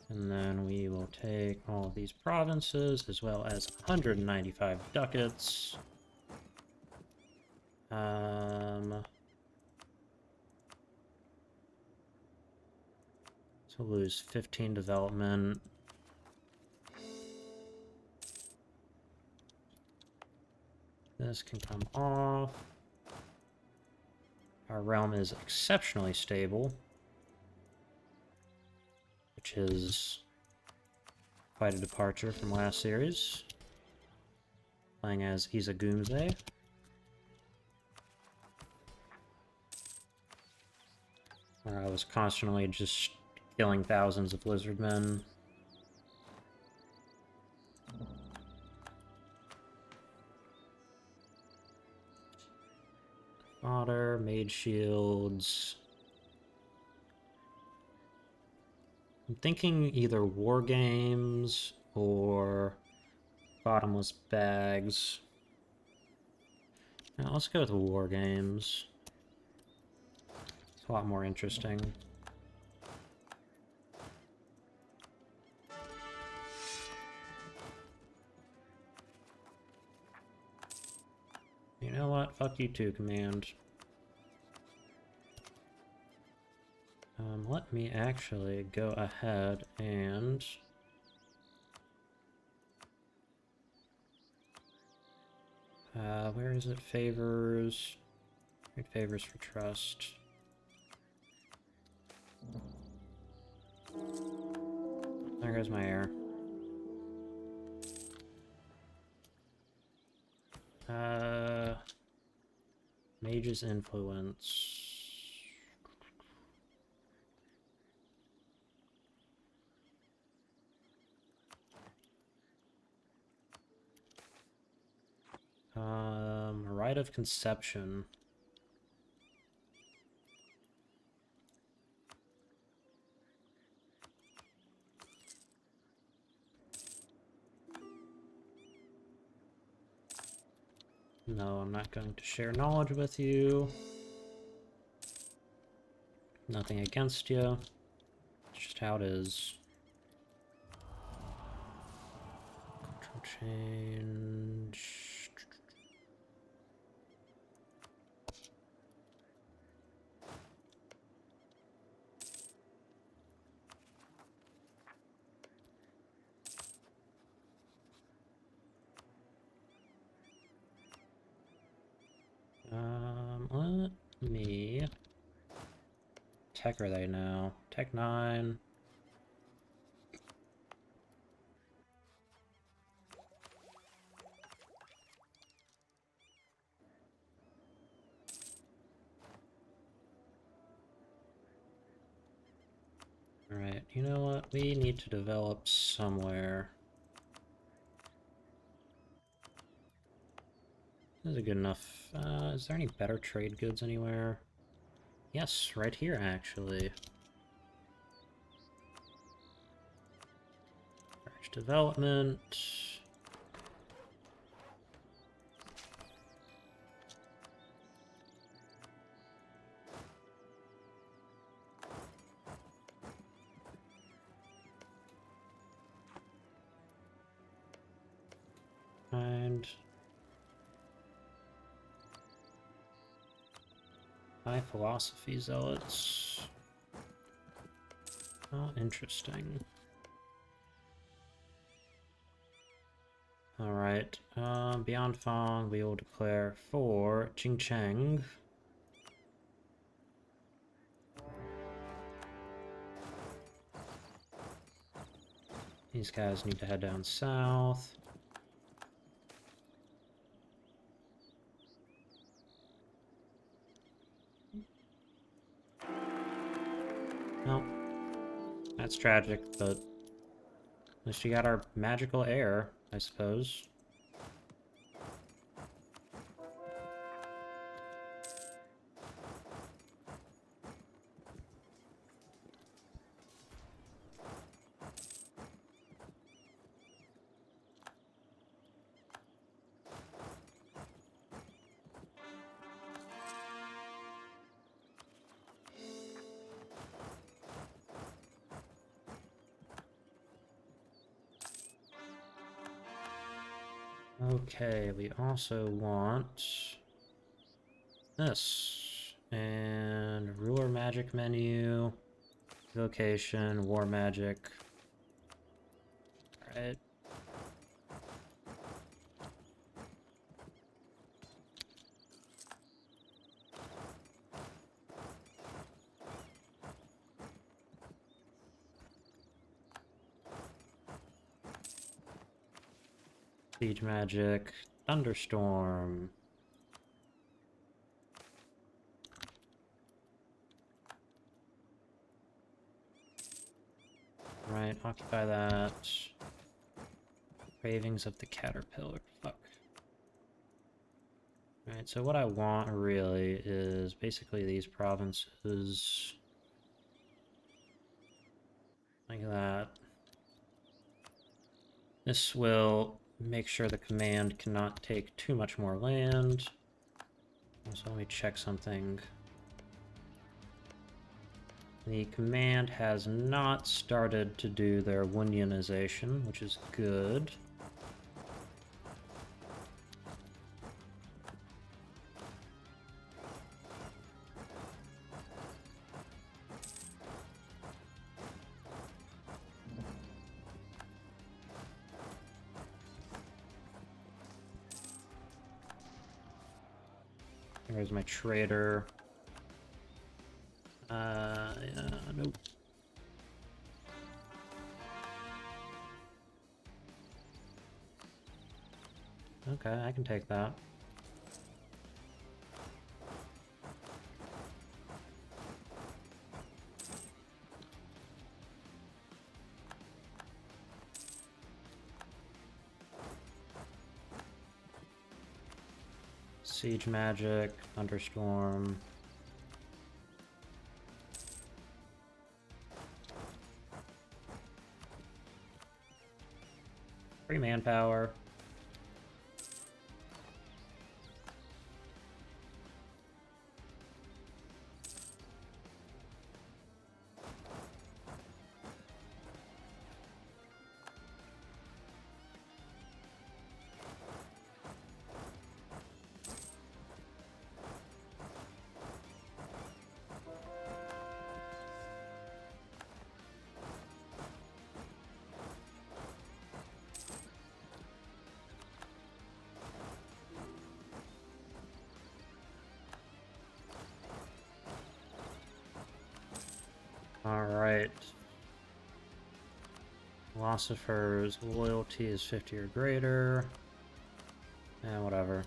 And then we will take all of these provinces, as well as 195 ducats. So lose 15 development. This can come off. Our realm is exceptionally stable, which is quite a departure from last series. Playing as Isagumze. Where I was constantly just killing thousands of lizardmen. Fodder, mage shields. I'm thinking either war games or bottomless bags. Now let's go with war games. It's a lot more interesting. You know what? Fuck you too, Command. Let me actually go ahead and... where is it? Favors. Trade favors for trust. There goes my heir. Mage's influence. Rite of conception. No, I'm not going to share knowledge with you. Nothing against you. It's just how it is. Control change. Let me... Tech are they now? Tech 9. Alright, you know what? We need to develop somewhere. This is a good enough... is there any better trade goods anywhere? Yes, right here, actually. development. And high philosophy zealots. Oh, interesting. Alright, beyond Fong, we will declare for Jiantsiang. These guys need to head down south. Well, that's tragic, but at least we got our magical heir, I suppose. Okay, we also want this. And ruler magic menu, vocation, war magic. Alright. Siege magic, thunderstorm. Right, occupy that. Cravings of the caterpillar. Fuck. Alright, so what I want really is basically these provinces. Like that. This will make sure the command cannot take too much more land. So let me check something. The command has not started to do their Wunyanization, which is good. There's my trader. Yeah, nope. Okay, I can take that. Siege magic, thunderstorm. Free manpower. Alright. Philosopher's loyalty is 50 or greater. Whatever.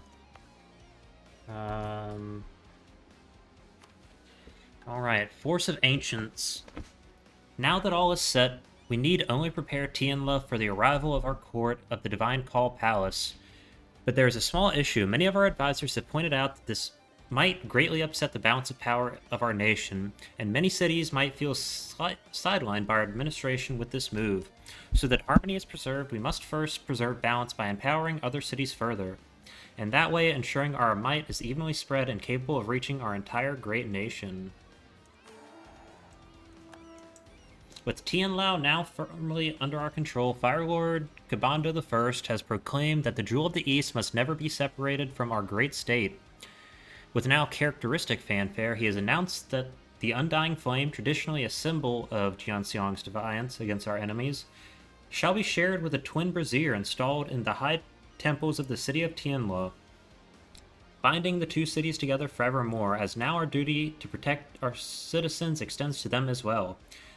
Alright, Force of Ancients. Now that all is set, we need only prepare Tianla for the arrival of our court of the Divine Call Palace. But there is a small issue. Many of our advisors have pointed out that this might greatly upset the balance of power of our nation, and many cities might feel sidelined by our administration with this move. So that harmony is preserved, we must first preserve balance by empowering other cities further, and that way ensuring our might is evenly spread and capable of reaching our entire great nation. With Tianlao now firmly under our control, Fire Lord Kabando I has proclaimed that the Jewel of the East must never be separated from our great state. With now characteristic fanfare, he has announced that the Undying Flame, traditionally a symbol of Jiantsiang's defiance against our enemies, shall be shared with a twin brazier installed in the high temples of the city of Tianluo, binding the two cities together forevermore, as now our duty to protect our citizens extends to them as well.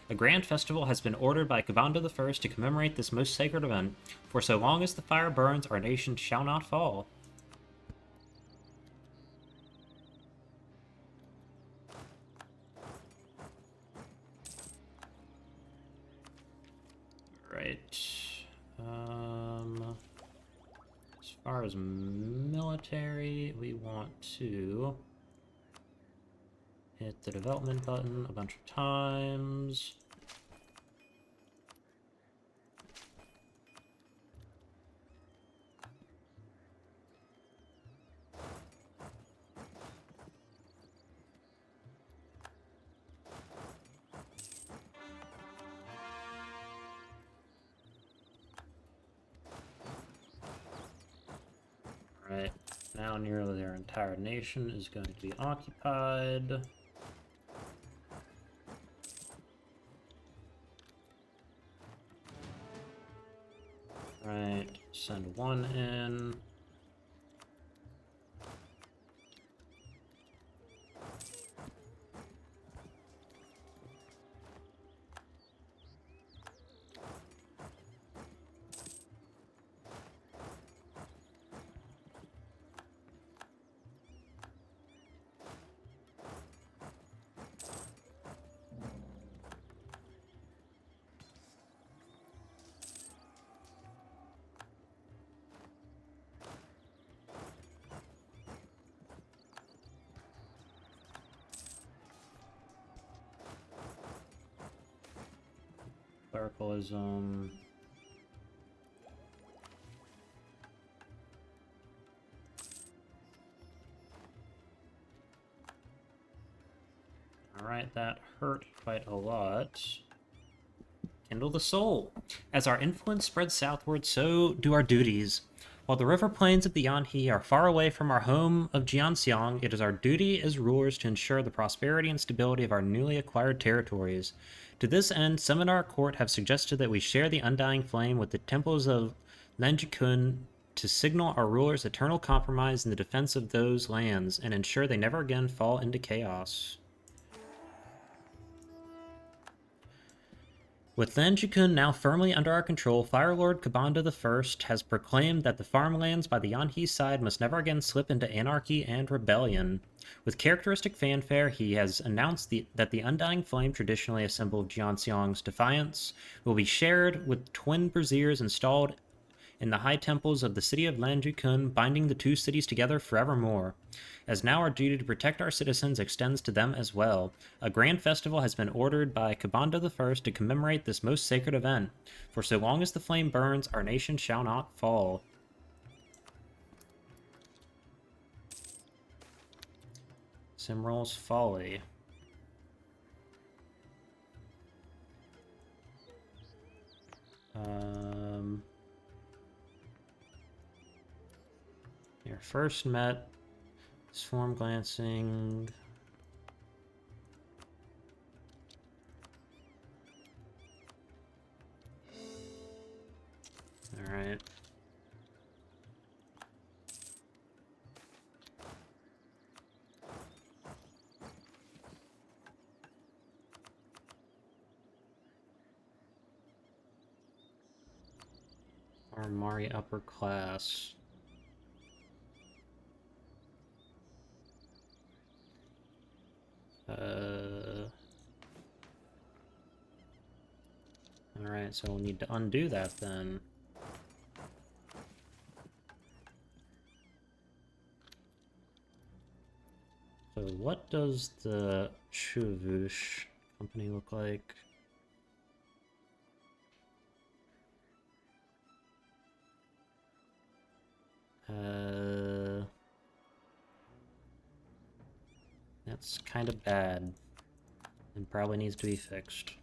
A grand festival has been ordered by Kabando I to commemorate this most sacred event, for so long as the fire burns, our nation shall not fall. Right. As far as military, we want to hit the development button a bunch of times. Right, now nearly their entire nation is going to be occupied. Right, send one in. Clericalism. Alright, that hurt quite a lot. Kindle the soul. As our influence spreads southward, so do our duties. While the river plains of the Yanhe are far away from our home of Jiantsiang, it is our duty as rulers to ensure the prosperity and stability of our newly acquired territories. To this end, some in our court have suggested that we share the undying flame with the temples of Lenjikun to signal our rulers' eternal compromise in the defense of those lands and ensure they never again fall into chaos. With Lanjikun now firmly under our control, Fire Lord Kabanda I has proclaimed that the farmlands by the Yanhe side must never again slip into anarchy and rebellion. With characteristic fanfare, he has announced that the Undying Flame, traditionally a symbol of Jianxiang's defiance, will be shared with twin braziers installed in the high temples of the city of Lanjikun, binding the two cities together forevermore. As now our duty to protect our citizens extends to them as well. A grand festival has been ordered by Kabanda I to commemorate this most sacred event, for so long as the flame burns, our nation shall not fall. Simrol's Folly. Your first met, swarm glancing. Alright. Harimar upper class. Alright, so we'll need to undo that then. So what does the Chuvush company look like? That's kind of bad and probably needs to be fixed.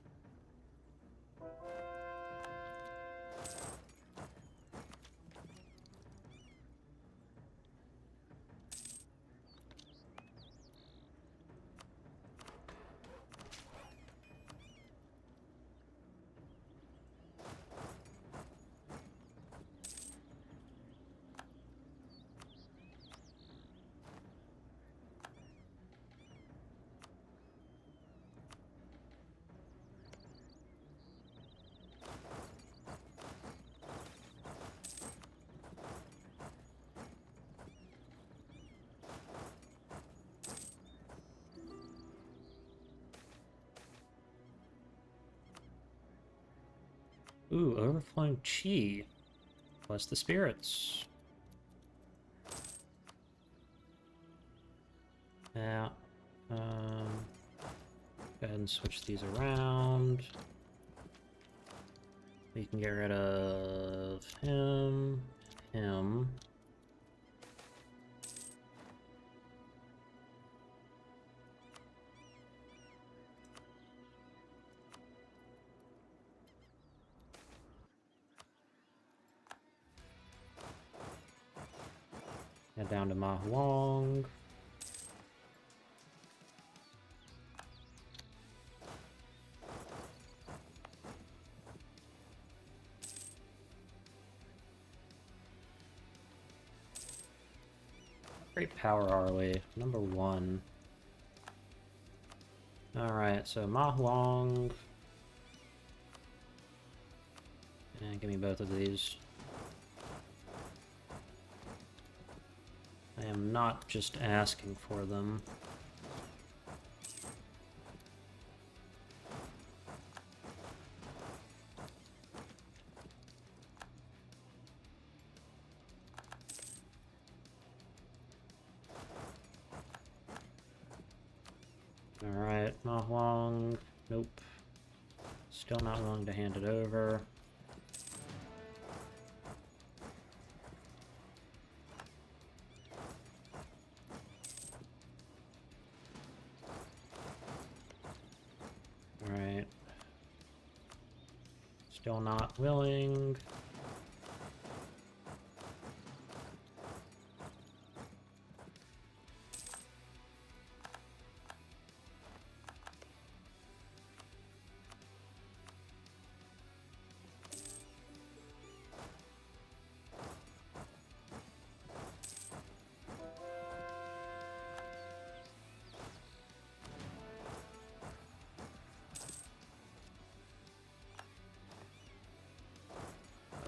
Ooh, overflowing chi. Plus the spirits. Yeah. Go ahead and switch these around. We can get rid of him. Head down to Ma Huang. Great power are we? Number 1. Alright, so Ma Huang. And give me both of these. I am not just asking for them. Alright, Ma Huang. Nope. Still not willing to hand it over. Alright. Still not willing.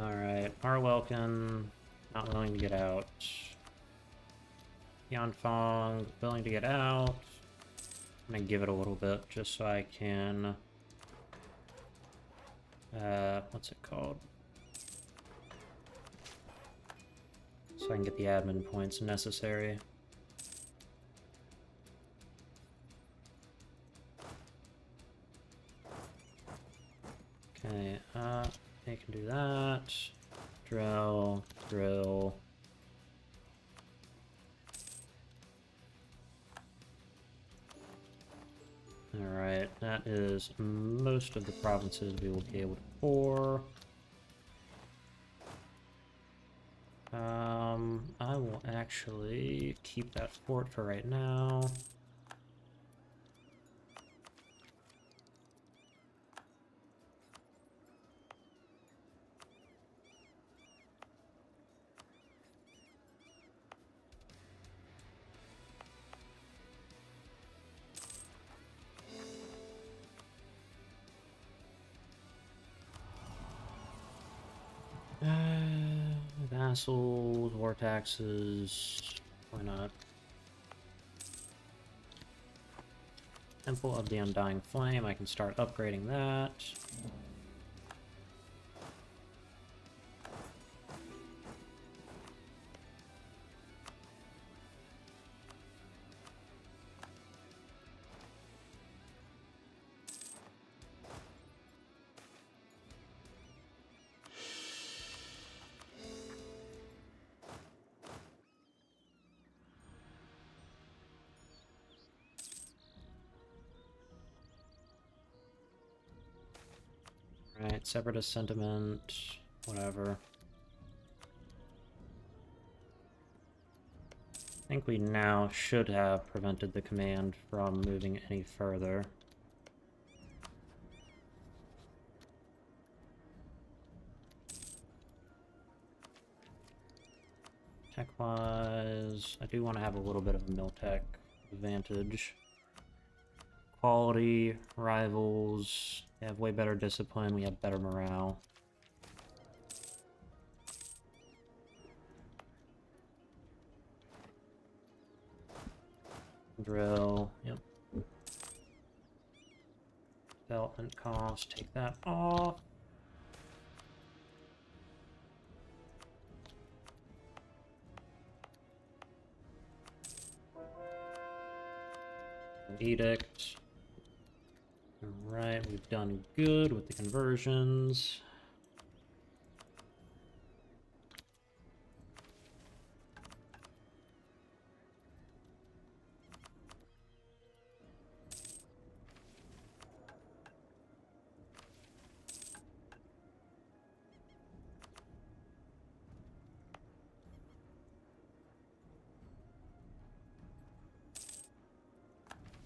Alright, Arwelkin, not willing to get out. Yanfang, willing to get out. I'm gonna give it a little bit just so I can... what's it called? So I can get the admin points necessary. Okay, I can do that. Drill, drill. Alright, that is most of the provinces we will be able to pour. I will actually keep that fort for right now. Vassals, war taxes, why not? Temple of the Undying Flame, I can start upgrading that. Alright, separatist sentiment, whatever. I think we now should have prevented the command from moving any further. Tech-wise, I do want to have a little bit of a mil-tech advantage. Quality, rivals, they have way better discipline, we have better morale. Drill, yep. Development cost, take that off. Edict. Alright, we've done good with the conversions.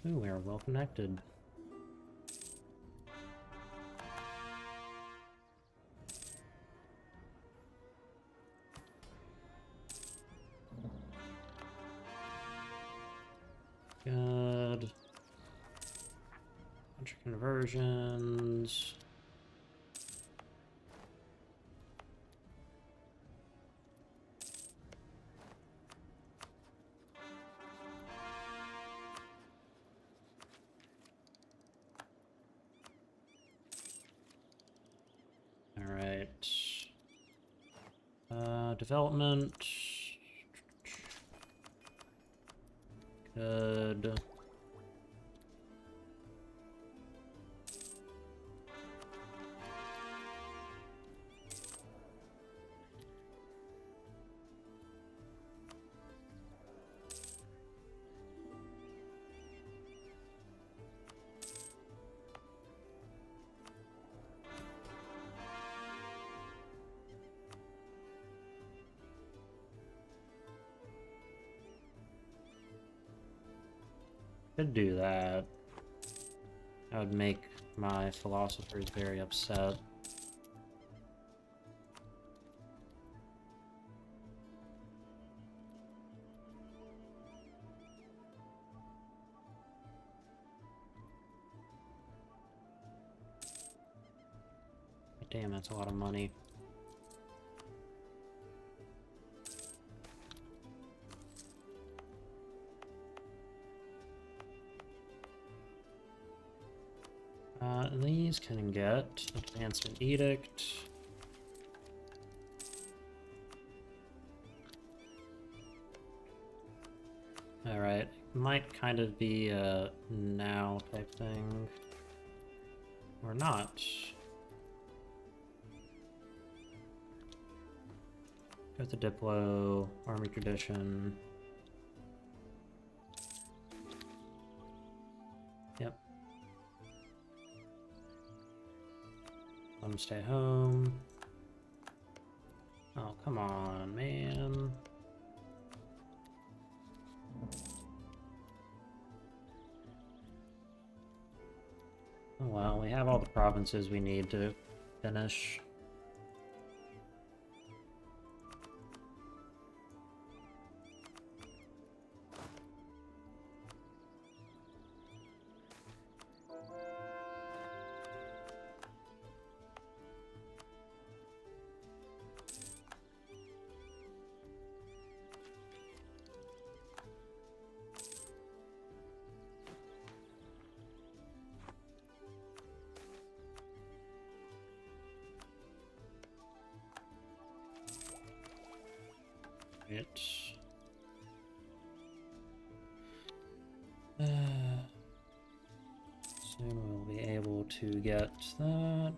Ooh, we are well connected. Good. Bunch of conversions. Alright. Development. Good. Could do that. That would make my philosophers very upset. Damn, that's a lot of money. These can get Advancement Edict. Alright, might kind of be a now type thing. Or not. Go to Diplo, Army Tradition. Yep. Let them stay home. Oh, come on, man. Oh well, we have all the provinces we need to finish. Soon we'll be able to get that.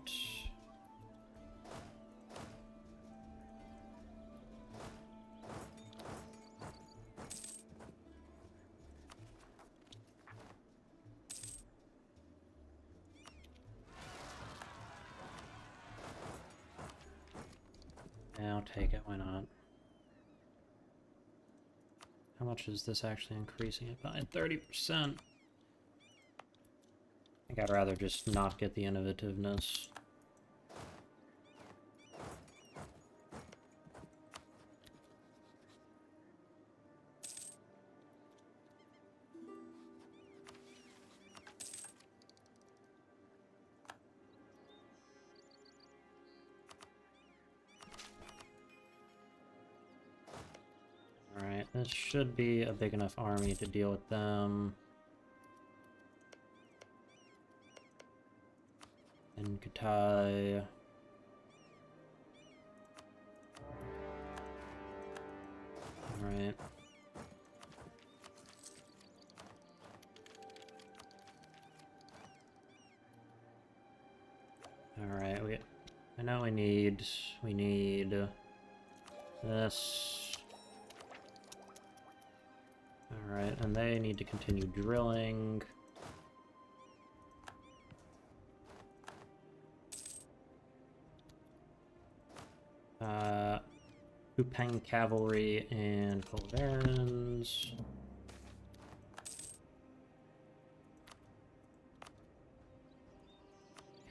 take it, why not? How much is this actually increasing it by? 30%. I think I'd rather just not get the innovativeness. Alright, this should be a big enough army to deal with them. And Katai. Alright. Alright, I know we need this. Alright, and they need to continue drilling. Upeng Cavalry and Colverans.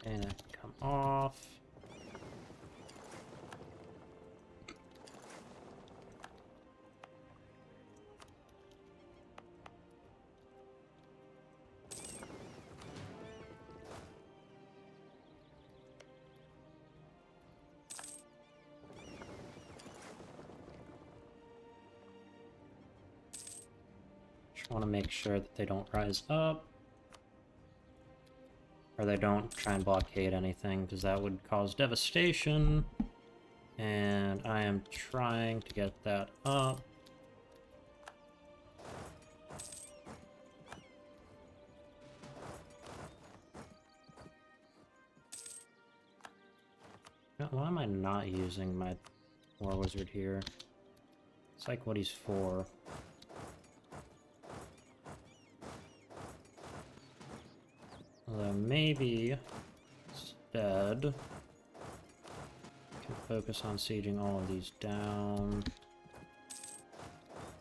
And that can come off. I want to make sure that they don't rise up. Or they don't try and blockade anything, because that would cause devastation. And I am trying to get that up. Why am I not using my War Wizard here? It's like what he's for. Although maybe instead I can focus on sieging all of these down.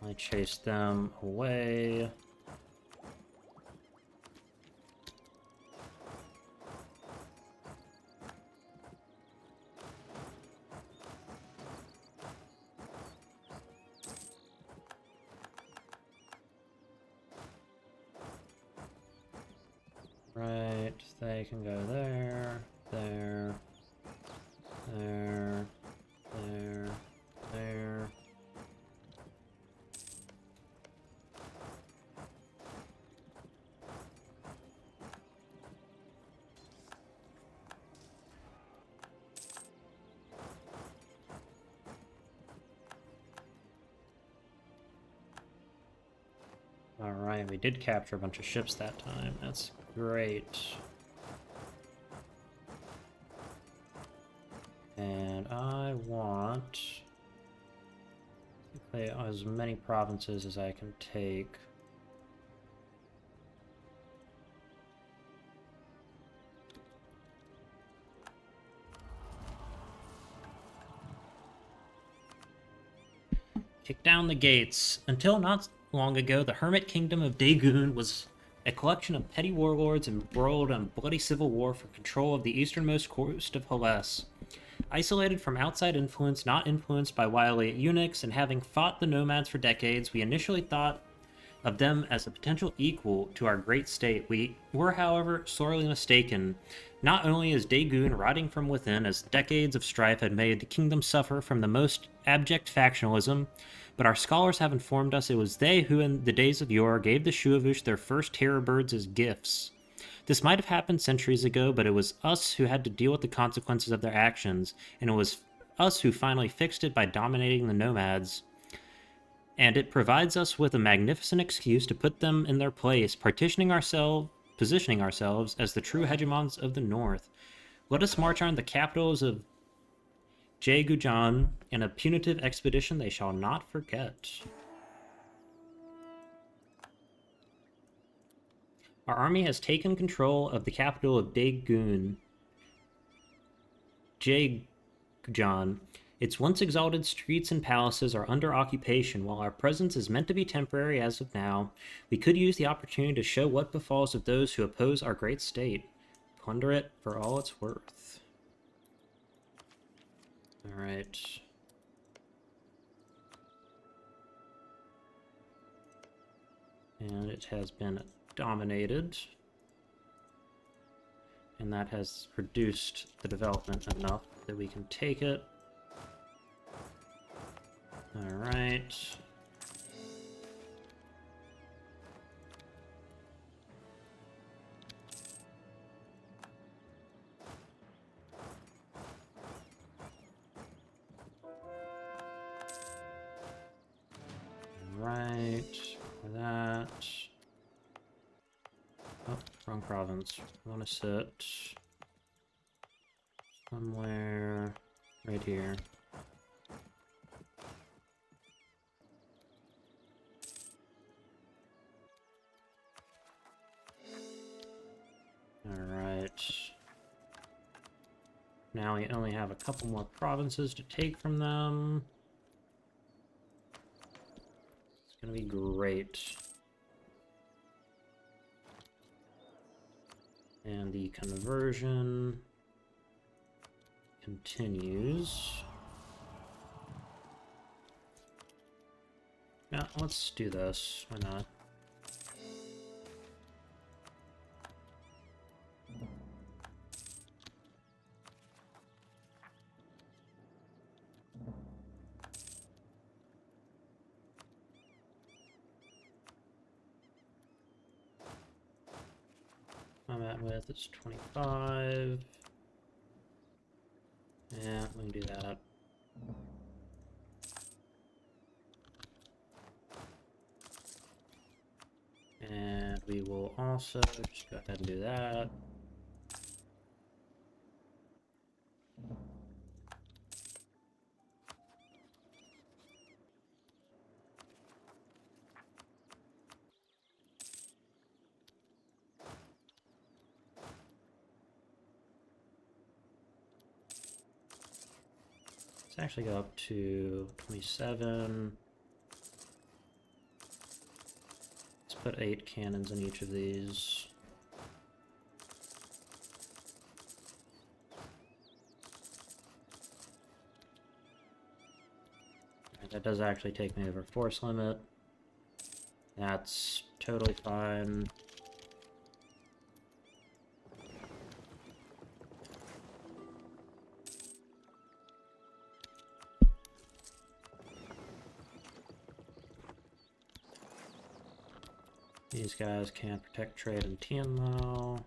I chase them away. Right, they can go there, there, there, there, there. Alright, we did capture a bunch of ships that time. That's great. And I want as many provinces as I can take. Kick down the gates. Until not long ago, the Hermit Kingdom of Daegun was a collection of petty warlords embroiled in bloody civil war for control of the easternmost coast of Hellas. Isolated from outside influence, not influenced by wily eunuchs, and having fought the nomads for decades, we initially thought of them as a potential equal to our great state. We were, however, sorely mistaken. Not only is Daegun rotting from within, as decades of strife had made the kingdom suffer from the most abject factionalism, but our scholars have informed us it was they who, in the days of yore, gave the Shuavush their first terror birds as gifts. This might have happened centuries ago, but it was us who had to deal with the consequences of their actions, and it was us who finally fixed it by dominating the nomads. And it provides us with a magnificent excuse to put them in their place, positioning ourselves as the true hegemons of the north. Let us march on the capitals of Jaegujan in a punitive expedition they shall not forget. Our army has taken control of the capital of Daegun, Jaegujan, Its once exalted streets and palaces are under occupation. While our presence is meant to be temporary as of now, we could use the opportunity to show what befalls of those who oppose our great state. Plunder it for all it's worth. Alright. And it has been dominated. And that has reduced the development enough that we can take it. Alright. Right, for that. Oh, wrong province. I want to sit somewhere right here. Alright. Now we only have a couple more provinces to take from them. It's gonna be great. And the conversion continues. Yeah, let's do this. Why not? I'm at with is 25. Yeah, we can do that. And we will also just go ahead and do that. Let's actually go up to 27. Let's put 8 cannons in each of these. Right, that does actually take me over force limit. That's totally fine. These guys can't protect trade in Tianmao.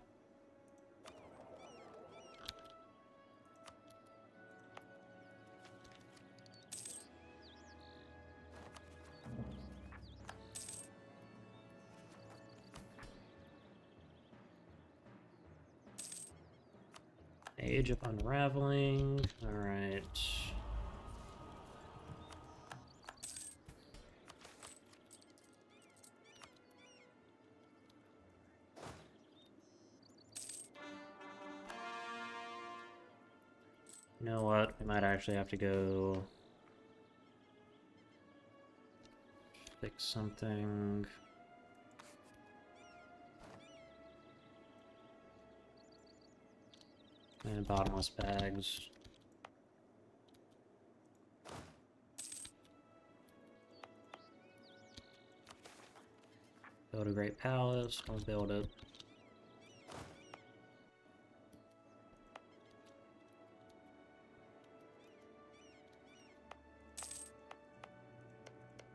Age of Unraveling. Alright. You know what? We might actually have to go fix something. And bottomless bags. Build a great palace. I'll build it.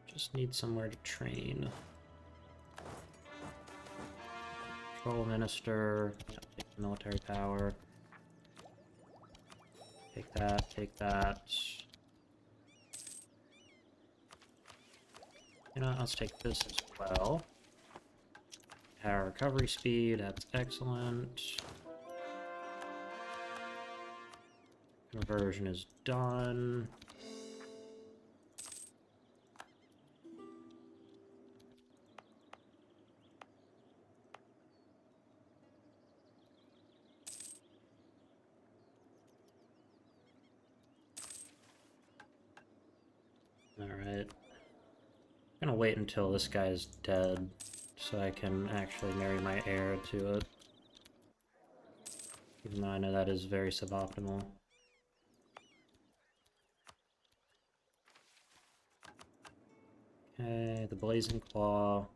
Just need somewhere to train. Control minister. Yeah, take military power. Take that, take that. You know, let's take this as well. Power recovery speed, that's excellent. Conversion is done. wait until this guy's dead so I can actually marry my heir to it. Even though I know that is very suboptimal. Okay, the Blazing Claw.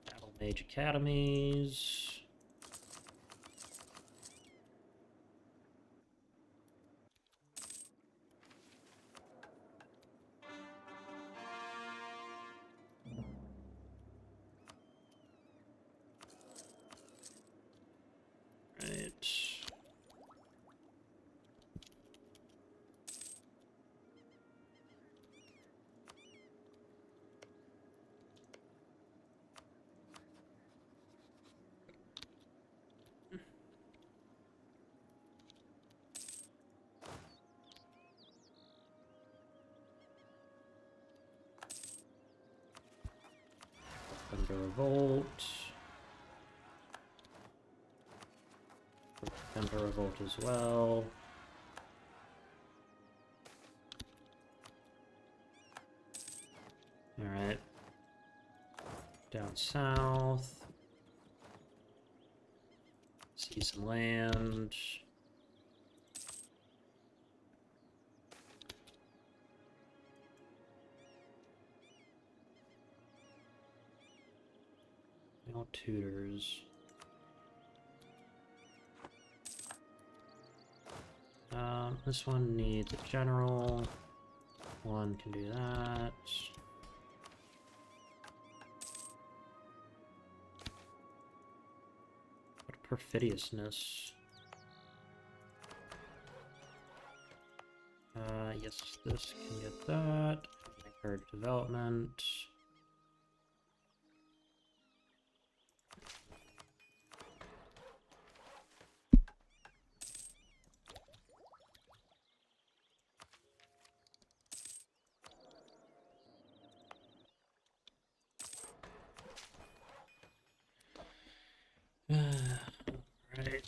Battle Mage Academies. Right. Thunder Revolt. Thunder Revolt as well. Alright. Down south. See some land. No tutors. This one needs a general. One can do that. What perfidiousness. Yes, this can get that. Encourage development. Right.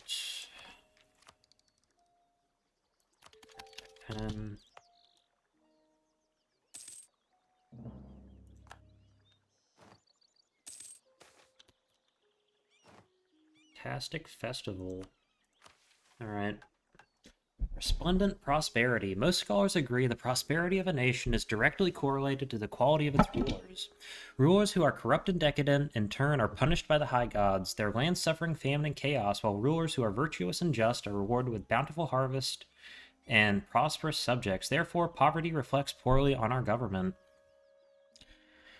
And Fantastic Festival. Alright. Resplendent prosperity. Most scholars agree the prosperity of a nation is directly correlated to the quality of its rulers. Rulers who are corrupt and decadent, in turn, are punished by the high gods, their lands suffering famine and chaos, while rulers who are virtuous and just are rewarded with bountiful harvest and prosperous subjects. Therefore, poverty reflects poorly on our government.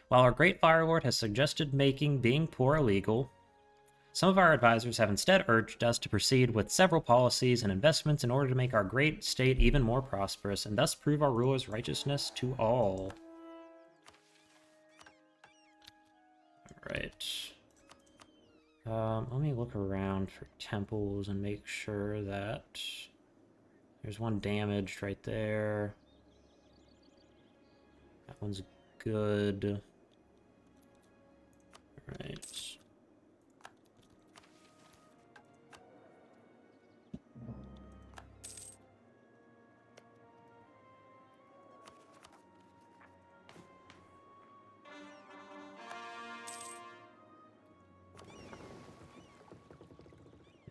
While our great Fire Lord has suggested making being poor illegal, some of our advisors have instead urged us to proceed with several policies and investments in order to make our great state even more prosperous, and thus prove our rulers' righteousness to all. Alright. Let me look around for temples and make sure that... There's one damaged right there. That one's good. Alright.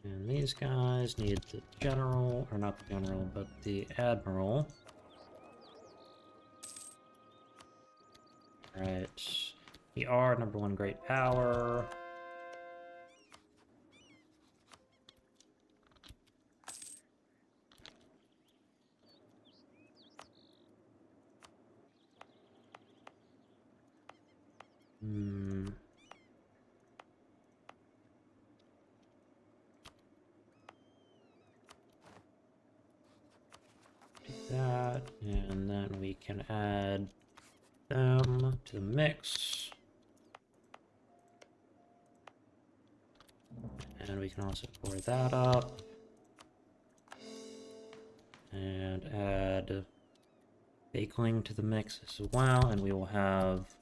And these guys need the general, or not the general, but the admiral. Right. We are #1 great power. That, and then we can add them to the mix. And we can also pour that up. And add Bakeling to the mix as well, and we will have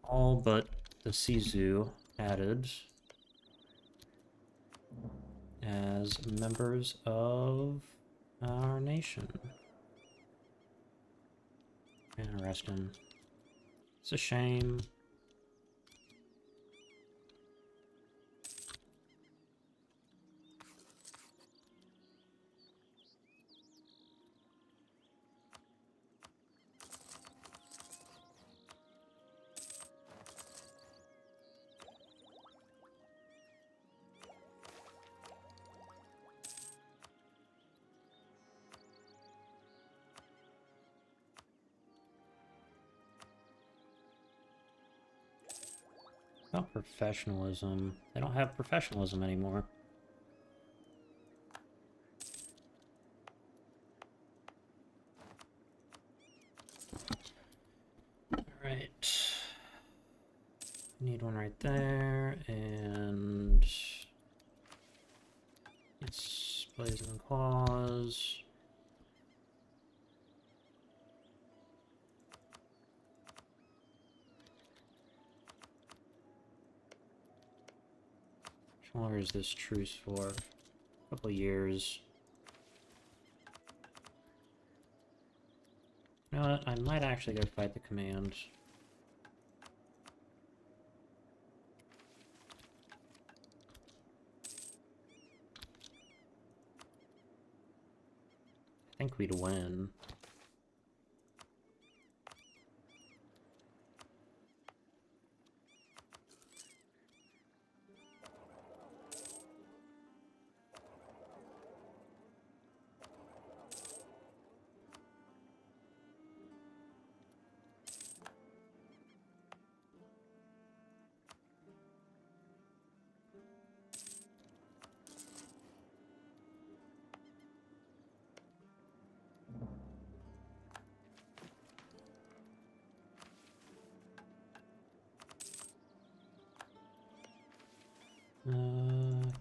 all but the Sizu added as members of our nation. Interesting. It's a shame. About professionalism. They don't have professionalism anymore. Alright. Need one right there, and it's Blazing Claws. How long is this truce for? A couple years. You know what? I might actually go fight the command. I think we'd win.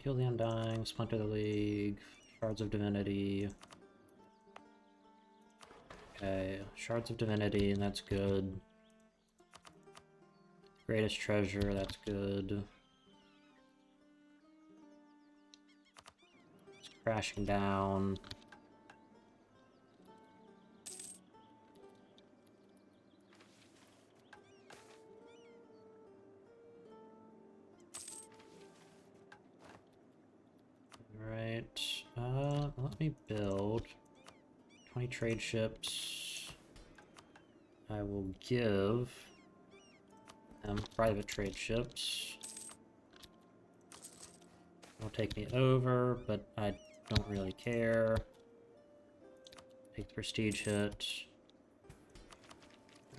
Kill the Undying, Splinter the League, Shards of Divinity. Okay, Shards of Divinity, and that's good. Greatest Treasure, that's good. It's crashing down. Alright, let me build 20 trade ships. I will give them private trade ships. It'll take me over, but I don't really care. Take the prestige hit.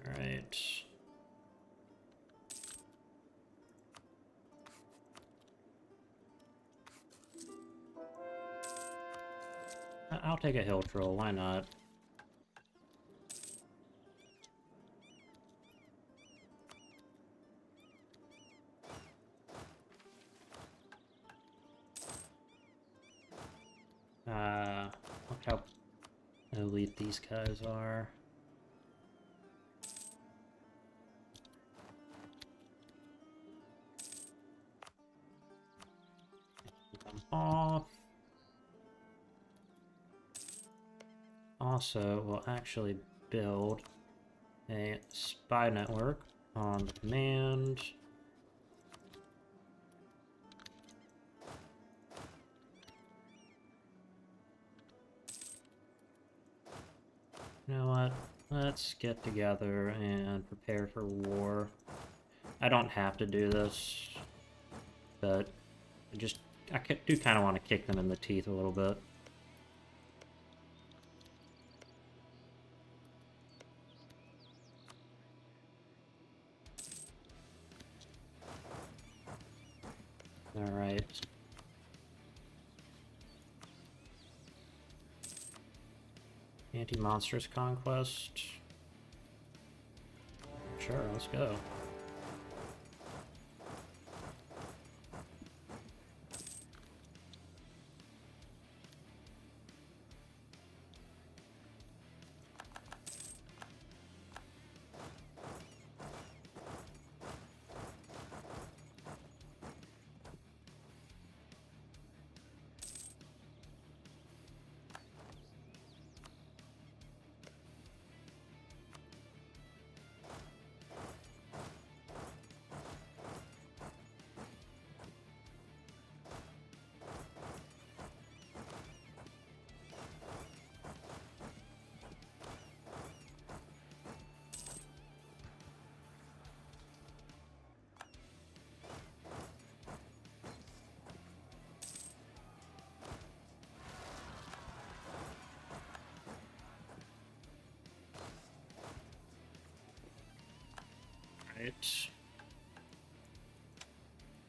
Alright. I'll take a hill troll, why not? Look how elite these guys are. Keep them off. Also, we'll actually build a spy network on the command. You know what? Let's get together and prepare for war. I don't have to do this, but I do kind of want to kick them in the teeth a little bit. Alright. Anti-monstrous conquest. Sure, let's go. Alright.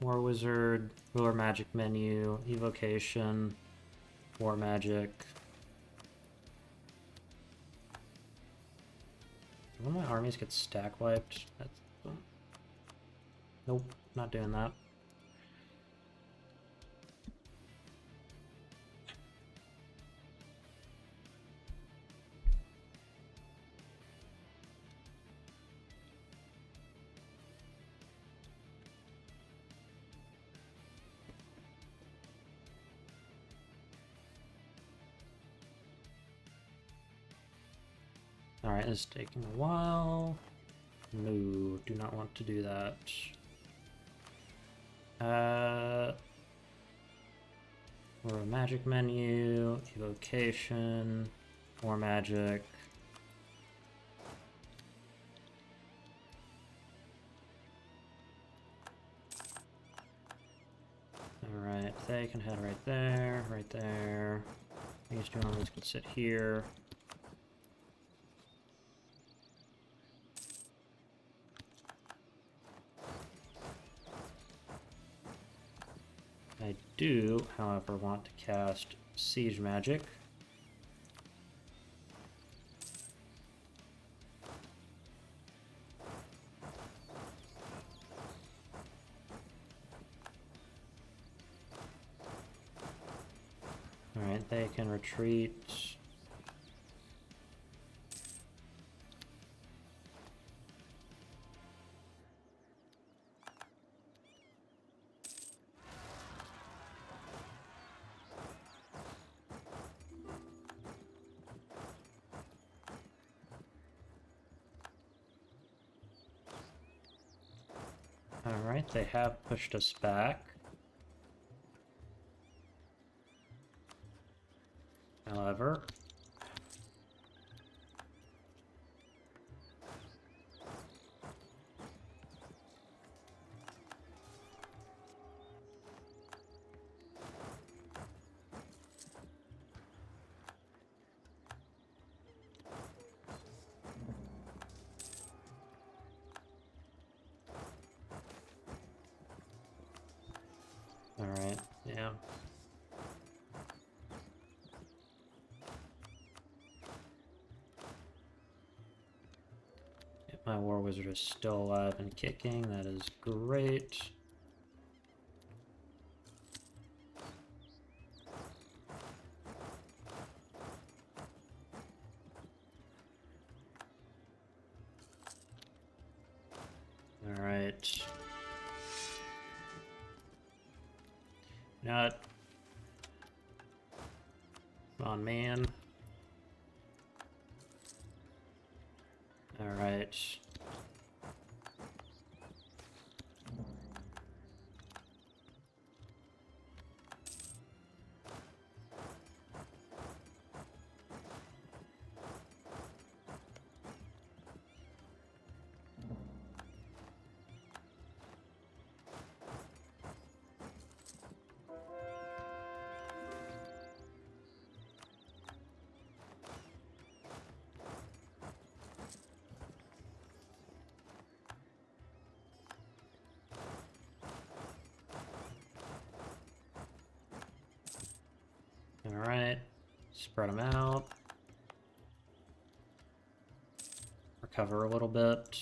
War Wizard, Ruler Magic menu, Evocation, War Magic. One of my armies get stack wiped. That's... Nope, not doing that. Alright, this is taking a while. No, do not want to do that. Or a magic menu, evocation, more magic. Alright, they can head right there, right there. These two armies can sit here. I do, however, want to cast Siege Magic. Alright, they can retreat. Alright, they have pushed us back. However, alright, yeah. My War Wizard is still alive and kicking, that is great. Alright. Not. Come on, man. Alright. Alright, spread them out. Recover a little bit.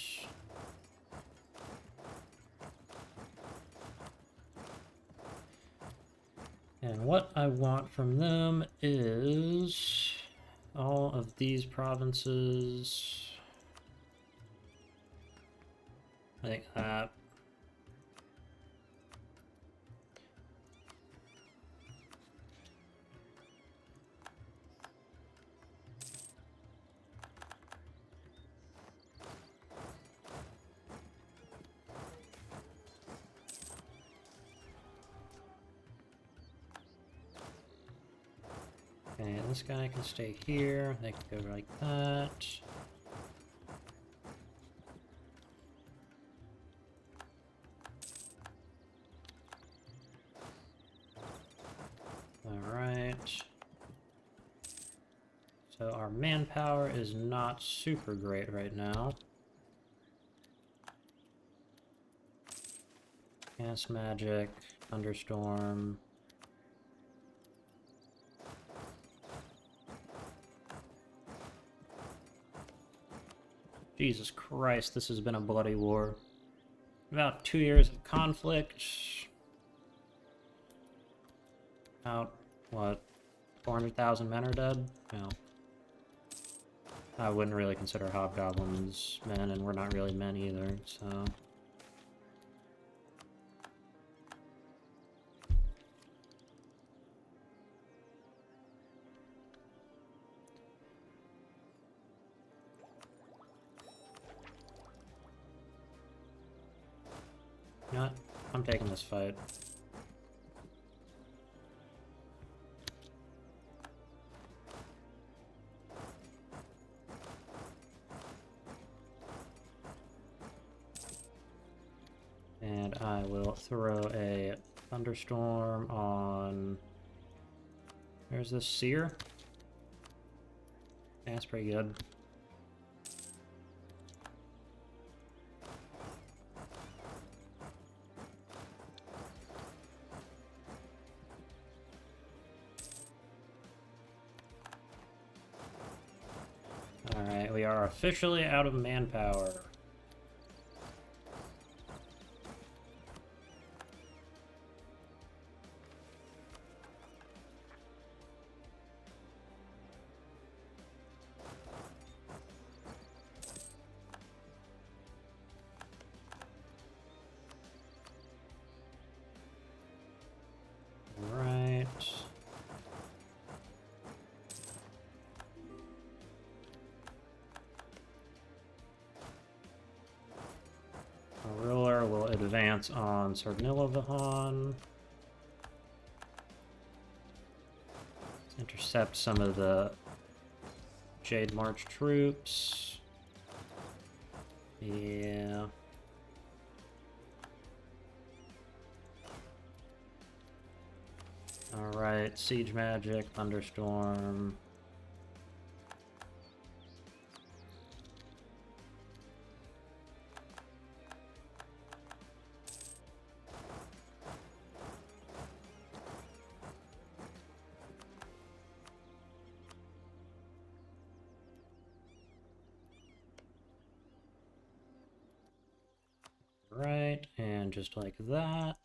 And what I want from them is all of these provinces. I think that. Okay, this guy can stay here. They can go like that. Alright. So our manpower is not super great right now. Gas magic, thunderstorm. Jesus Christ, this has been a bloody war. About 2 years of conflict. About, what, 400,000 men are dead? No. I wouldn't really consider hobgoblins men, and we're not really men either, so... You know what? I'm taking this fight. And I will throw a thunderstorm on... There's this seer. Yeah, that's pretty good. Alright, we are officially out of manpower. Right. Our ruler will advance on Sargnilovahan. Intercept some of the Jade March troops. Yeah. Alright, siege magic, thunderstorm. Right, and just like that.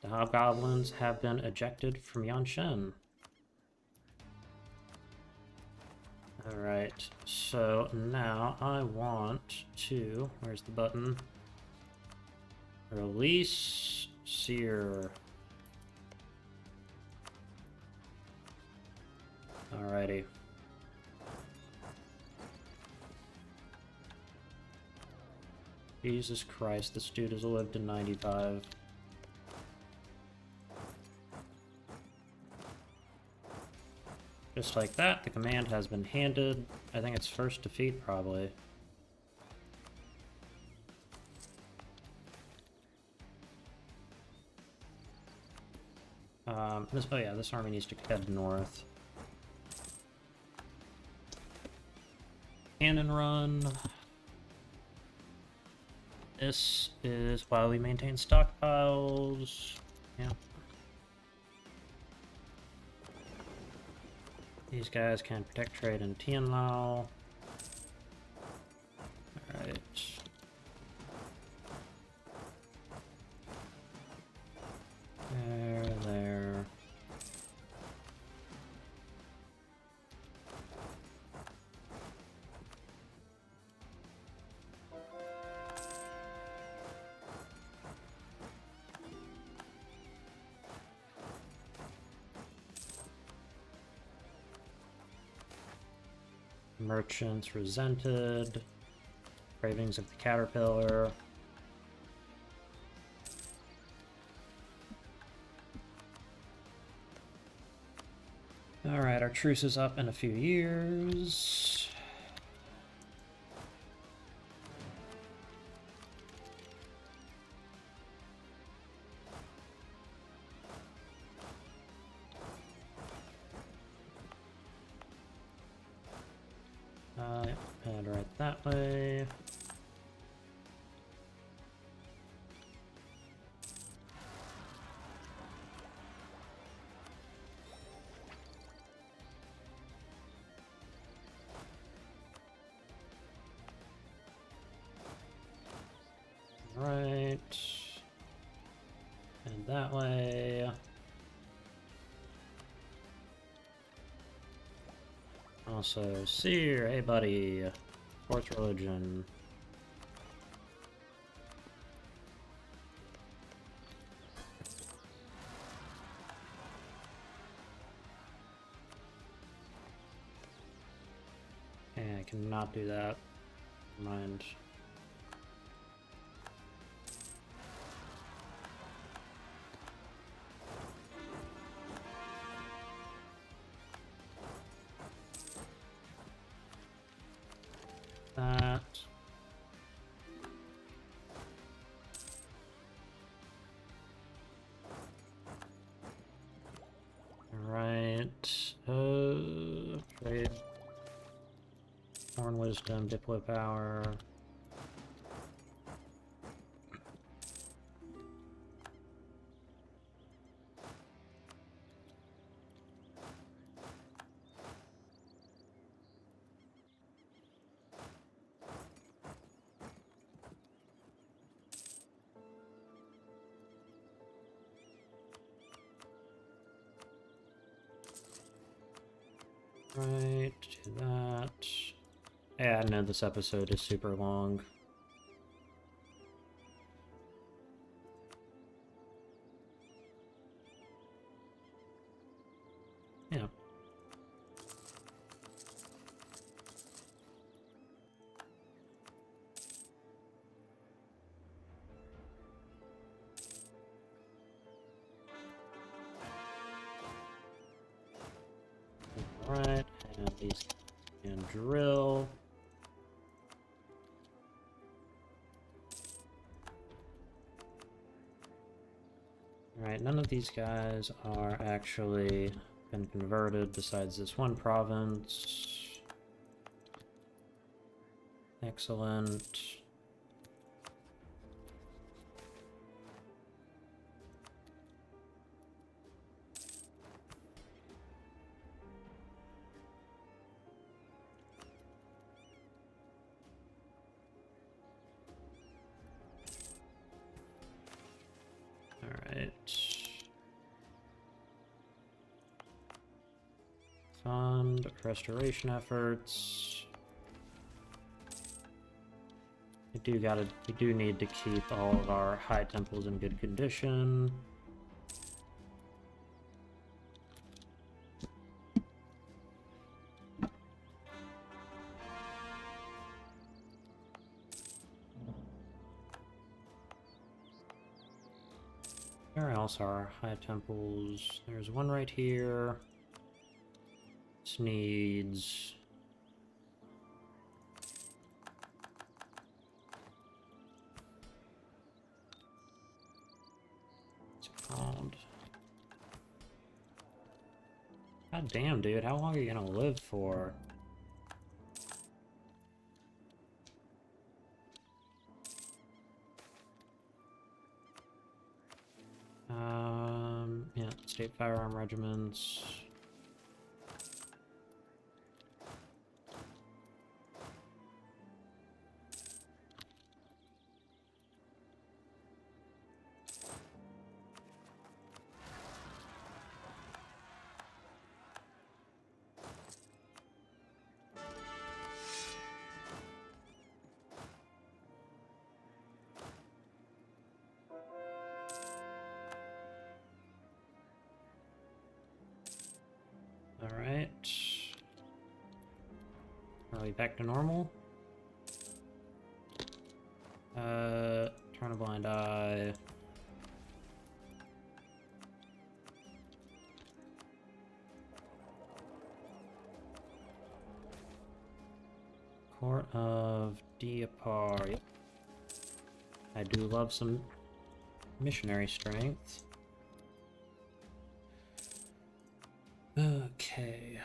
The hobgoblins have been ejected from Yanshen. Alright, so now I want to... Where's the button? Release Seer. Alrighty. Jesus Christ, this dude has lived to 95. Just like that, the command has been handed. I think it's first defeat, probably. Oh yeah, this army needs to head north. Cannon run. This is why we maintain stockpiles. Yeah. These guys can protect trade in Tianlao. Alright. There. Merchants resented. Cravings of the caterpillar. Alright, our truce is up in a few years. And right that way. And that way. Also, Seer, hey buddy. Fourth religion. Okay, I cannot do that. Never mind. That. Alright. Trade. Horn Wisdom, Diplo Power. Right, do that. Yeah, I know this episode is super long. Yeah. Alright, and these can drill. Alright, none of these guys are actually been converted besides this one province. Excellent. Alright. Fund restoration efforts. We do need to keep all of our high temples in good condition. Where else are high temples? There's one right here. This needs... What's it called? God damn, dude. How long are you gonna live for? Yeah, state firearm regiments. Alright. Are we back to normal? Turn a blind eye. Court of Diapar. Yep. I do love some missionary strength. Okay.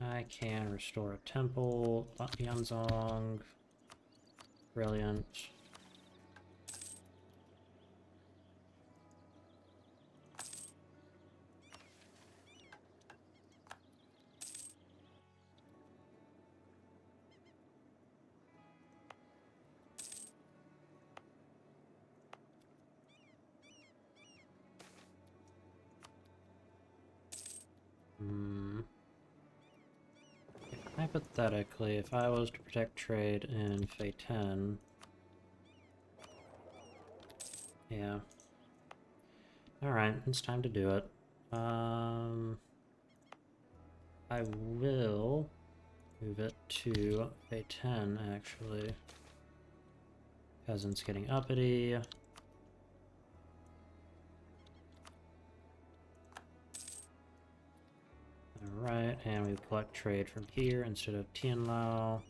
I can restore a temple. Jiantsiang. Brilliant. Hypothetically, if I was to protect trade in Fei 10... Yeah. Alright, it's time to do it. I will move it to Fei 10, actually. Peasants getting uppity. Alright, and we collect trade from here instead of Tianlao.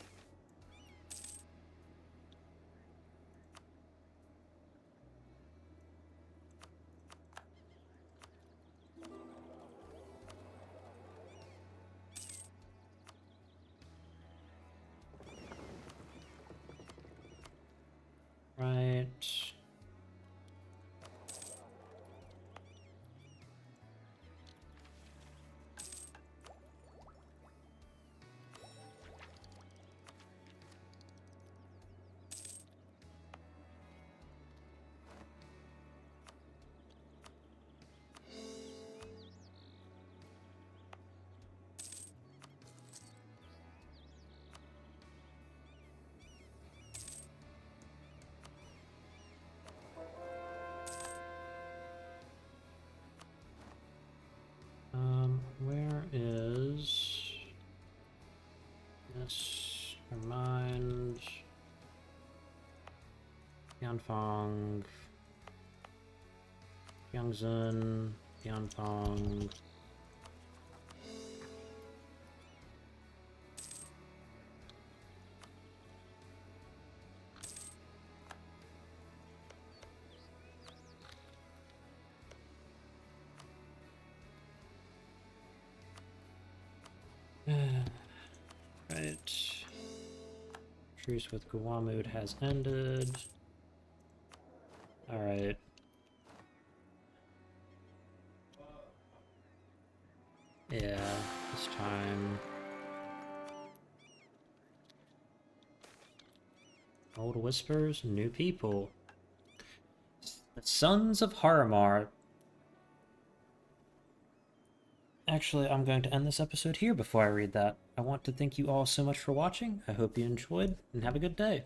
Right. Where is this? Remind Yanfang, Yangzhen, Yanfang. Right. Truce with Guamud has ended. Alright. Yeah, this time. Old whispers, new people. The Sons of Harimar. Actually, I'm going to end this episode here before I read that. I want to thank you all so much for watching. I hope you enjoyed, and have a good day.